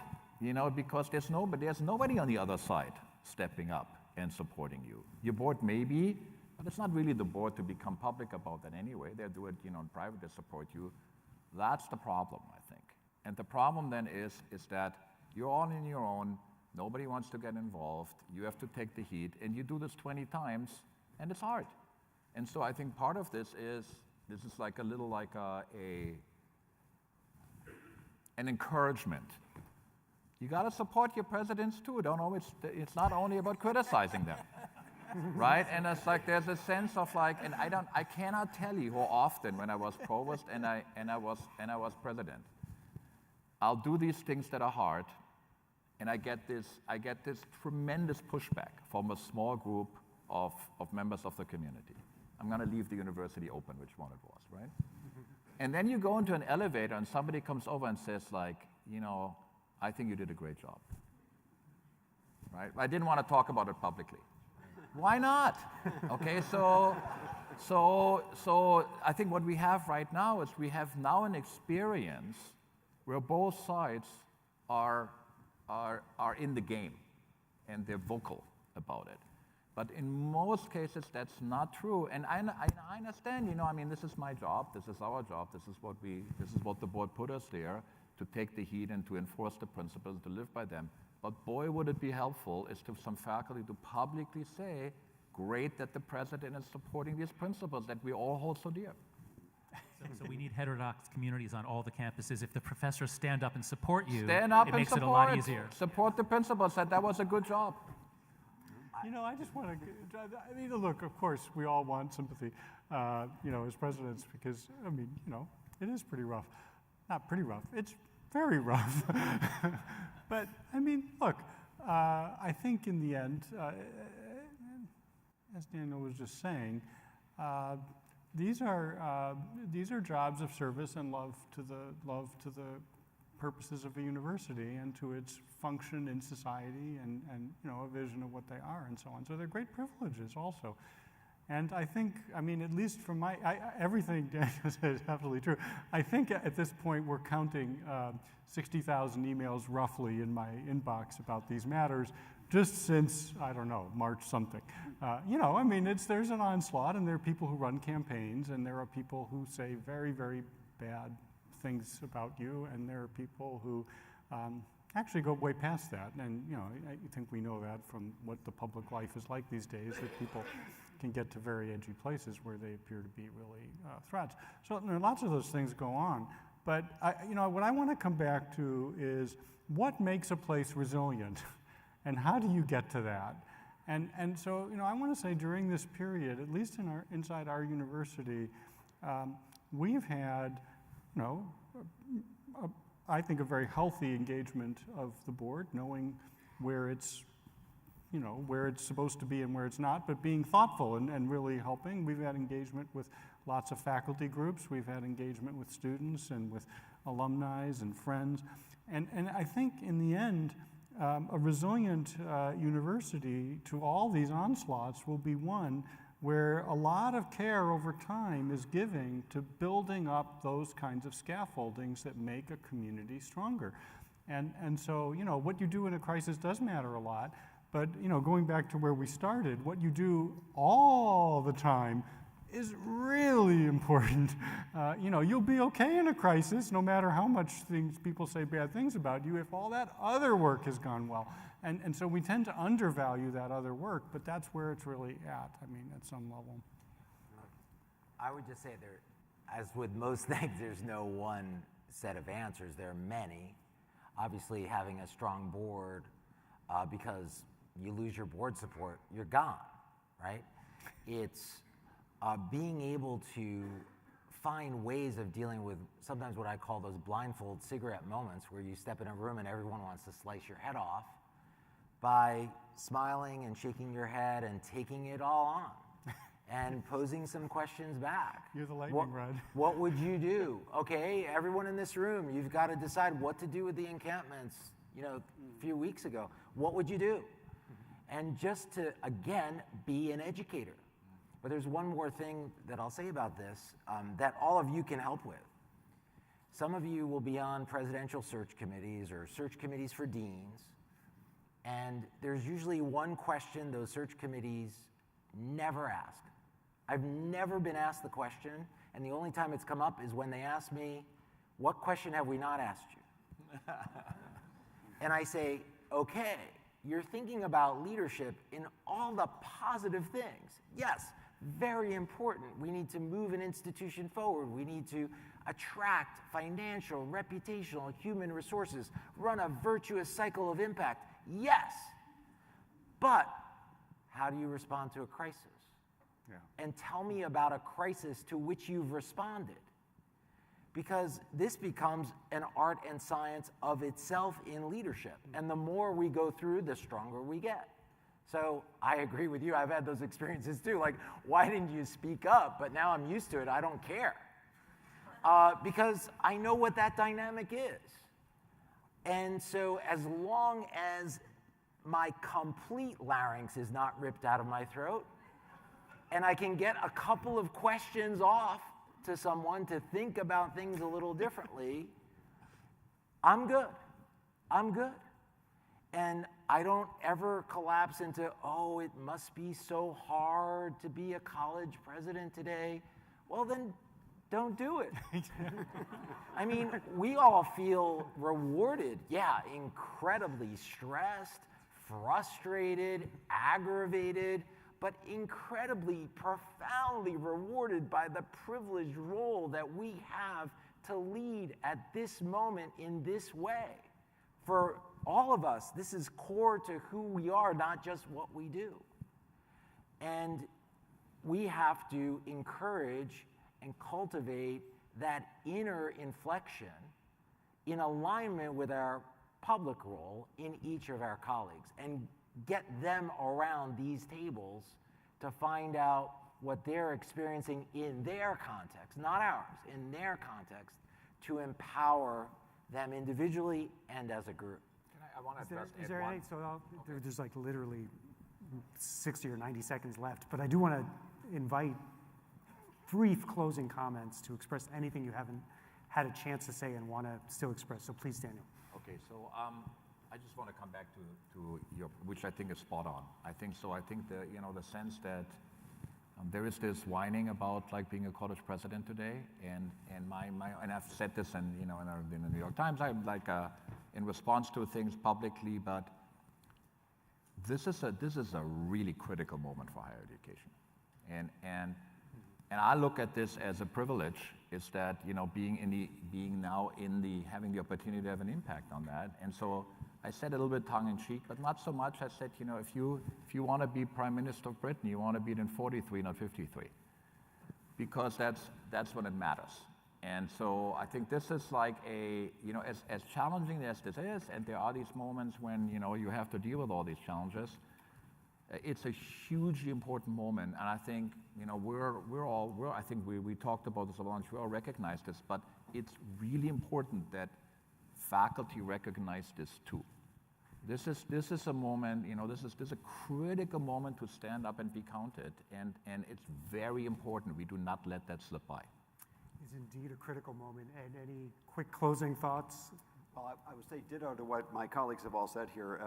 C: because there's nobody on the other side stepping up and supporting you. Your board may be, but it's not really the board to become public about that anyway. They'll do it, in private to support you. That's the problem, I think. And the problem then is that you're all in your own. Nobody wants to get involved. You have to take the heat, and you do this 20 times, and it's hard. And so I think part of this is like a little like an encouragement. You got to support your presidents too. It's not only about criticizing them, right? And it's like there's a sense of like, and I cannot tell you how often when I was provost and I was president, I'll do these things that are hard, and I get this tremendous pushback from a small group of members of the community. I'm going to leave the university open, which one it was, right? And then you go into an elevator and somebody comes over and says like, I think you did a great job, right? I didn't want to talk about it publicly. Why not? Okay, so I think what we have right now is we have now an experience where both sides are in the game and they're vocal about it. But in most cases, that's not true. And I understand, this is my job, this is our job, this is what the board put us there, to take the heat and to enforce the principles, to live by them. But boy, would it be helpful is to some faculty to publicly say, great that the president is supporting these principles that we all hold so dear.
H: So we need heterodox communities on all the campuses. If the professors stand up and support you,
C: it makes it a lot easier. Support the principals, that was a good job.
A: I just want to, look, of course, we all want sympathy, as presidents, because, it is pretty rough. Not pretty rough, it's very rough. But, look, I think in the end, as Daniel was just saying, these are jobs of service and love to the purposes of a university and to its function in society and a vision of what they are and so on. So they're great privileges also. And I think, at least from everything Daniel said is absolutely true. I think at this point we're counting 60,000 emails roughly in my inbox about these matters just since, I don't know, March something. There's an onslaught, and there are people who run campaigns, and there are people who say very, very bad things about you, and there are people who actually go way past that. And I think we know that from what the public life is like these days, that people can get to very edgy places where they appear to be really threats. So there are lots of those things go on. But what I want to come back to is what makes a place resilient, and how do you get to that? And so I want to say during this period, at least inside our university, we've had I think a very healthy engagement of the board, knowing where it's supposed to be and where it's not, but being thoughtful and really helping. We've had engagement with lots of faculty groups. We've had engagement with students and with alumni and friends. And I think in the end, a resilient university to all these onslaughts will be one where a lot of care over time is given to building up those kinds of scaffoldings that make a community stronger. And so, you know, what you do in a crisis does matter a lot, but, you know, going back to where we started, what you do all the time is really important. You know, you'll be okay in a crisis, no matter how much people say bad things about you, if all that other work has gone well. And so we tend to undervalue that other work, but that's where it's really at, I mean, at some level.
D: I would just say there, as with most things, there's no one set of answers. There are many. Obviously, having a strong board, because you lose your board support, you're gone, right? It's being able to find ways of dealing with sometimes what I call those blindfold cigarette moments where you step in a room and everyone wants to slice your head off, by smiling and shaking your head and taking it all on and posing some questions back.
A: You're the lightning rod.
D: What would you do? Okay, everyone in this room, you've got to decide what to do with the encampments, you know, a few weeks ago. What would you do? And just to, again, be an educator. But there's one more thing that I'll say about this that all of you can help with. Some of you will be on presidential search committees or search committees for deans. And there's usually one question those search committees never ask. I've never been asked the question, and the only time it's come up is when they ask me, what question have we not asked you? And I say, okay, you're thinking about leadership in all the positive things. Yes, very important. We need to move an institution forward. We need to attract financial, reputational, human resources, run a virtuous cycle of impact. Yes, but how do you respond to a crisis? Yeah. And tell me about a crisis to which you've responded. Because this becomes an art and science of itself in leadership. And the more we go through, the stronger we get. So I agree with you. I've had those experiences too. Like, why didn't you speak up? But now I'm used to it. I don't care. Because I know what that dynamic is. And so as long as my complete larynx is not ripped out of my throat, and I can get a couple of questions off to someone to think about things a little differently, I'm good. I'm good. And I don't ever collapse into, oh, it must be so hard to be a college president today. Well, then don't do it. I mean, we all feel rewarded. Yeah, incredibly stressed, frustrated, aggravated, but incredibly, profoundly rewarded by the privileged role that we have to lead at this moment in this way. For all of us, this is core to who we are, not just what we do. And we have to encourage and cultivate that inner inflection in alignment with our public role in each of our colleagues and get them around these tables to find out what they're experiencing in their context, not ours, in their context, to empower them individually and as a group.
C: I want to
B: Is there any, so there's like literally 60 or 90 seconds left, but I do want to invite brief closing comments to express anything you haven't had a chance to say and want to still express. So please, Daniel.
C: Okay, so I just want to come back to your, which I think is spot on. I think so. I think the the sense that there is this whining about like being a college president today, and I've said this in in the New York Times. I'm like in response to things publicly, but this is a really critical moment for higher education, and I look at this as a privilege. Is that having the opportunity to have an impact on that, and so I said a little bit tongue in cheek, but not so much. I said, if you want to be Prime Minister of Britain, you want to be it in 43, not 53, because that's when it matters. And so I think this is like as challenging as this is, and there are these moments when you have to deal with all these challenges. It's a hugely important moment, and I think you know, I think we talked about this a lot, we all recognize this, but it's really important that faculty recognize this too. This is a moment, you know, this is a critical moment to stand up and be counted, and it's very important we do not let that slip by.
B: It's indeed a critical moment. And any quick closing thoughts?
E: Well, I would say ditto to what my colleagues have all said here.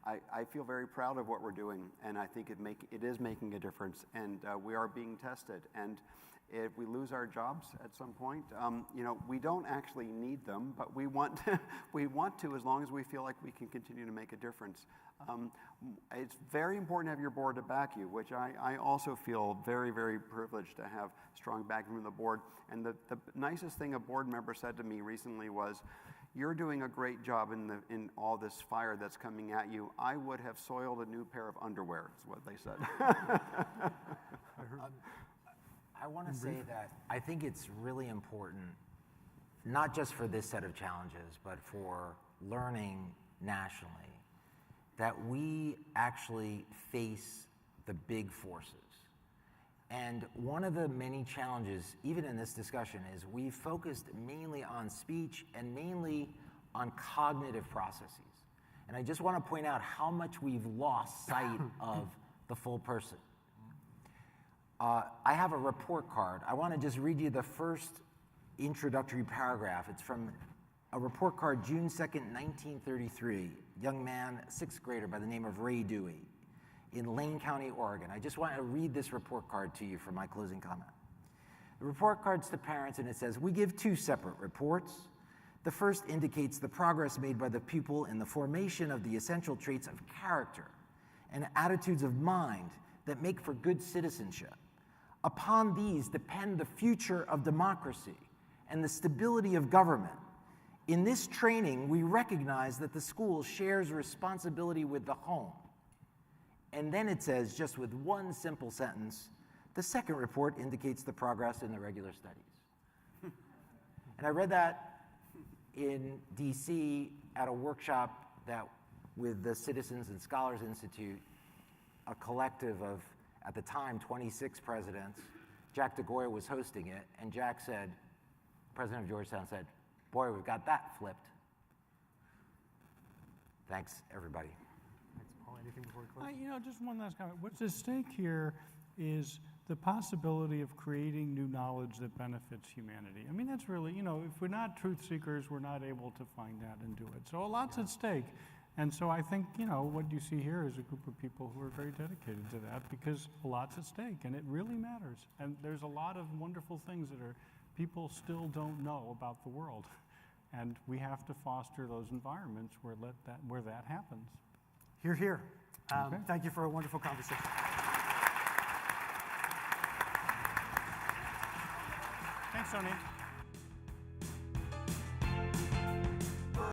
E: I feel very proud of what we're doing, and I think it is making a difference, and we are being tested. And if we lose our jobs at some point, you know, we don't actually need them, but we want to as long as we feel like we can continue to make a difference. It's very important to have your board to back you, which I also feel very, very privileged to have strong backing from the board. And the nicest thing a board member said to me recently was, "You're doing a great job in all this fire that's coming at you. I would have soiled a new pair of underwear," is what they said.
D: I want to say that I think it's really important, not just for this set of challenges, but for learning nationally, that we actually face the big forces. And one of the many challenges, even in this discussion, is we focused mainly on speech and mainly on cognitive processes. And I just want to point out how much we've lost sight of the full person. I have a report card. I want to just read you the first introductory paragraph. It's from a report card, June 2nd, 1933. Young man, 6th grader by the name of Ray Dewey in Lane County, Oregon. I just want to read this report card to you for my closing comment. The report card's to parents, and it says, "We give 2 separate reports. The first indicates the progress made by the pupil in the formation of the essential traits of character and attitudes of mind that make for good citizenship. Upon these depend the future of democracy and the stability of government. In this training, we recognize that the school shares responsibility with the home." And then it says, just with one simple sentence, "The second report indicates the progress in the regular studies." And I read that in DC at a workshop with the Citizens and Scholars Institute, a collective of, at the time, 26 presidents. Jack DeGoya was hosting it, and Jack said, President of Georgetown said, "Boy, we've got that flipped." Thanks, everybody.
B: Thanks, Paul. Anything before we close?
A: You know, just one last comment. What's at stake here is the possibility of creating new knowledge that benefits humanity. I mean, that's really, you know, if we're not truth seekers, we're not able to find that and do it. So a lot's at stake. And so I think, you know, what you see here is a group of people who are very dedicated to that because a lot's at stake and it really matters. And there's a lot of wonderful things that people still don't know about the world. And we have to foster those environments where that happens.
B: Hear, hear.
A: Okay.
B: Thank you for a wonderful conversation.
A: Thanks, Tony.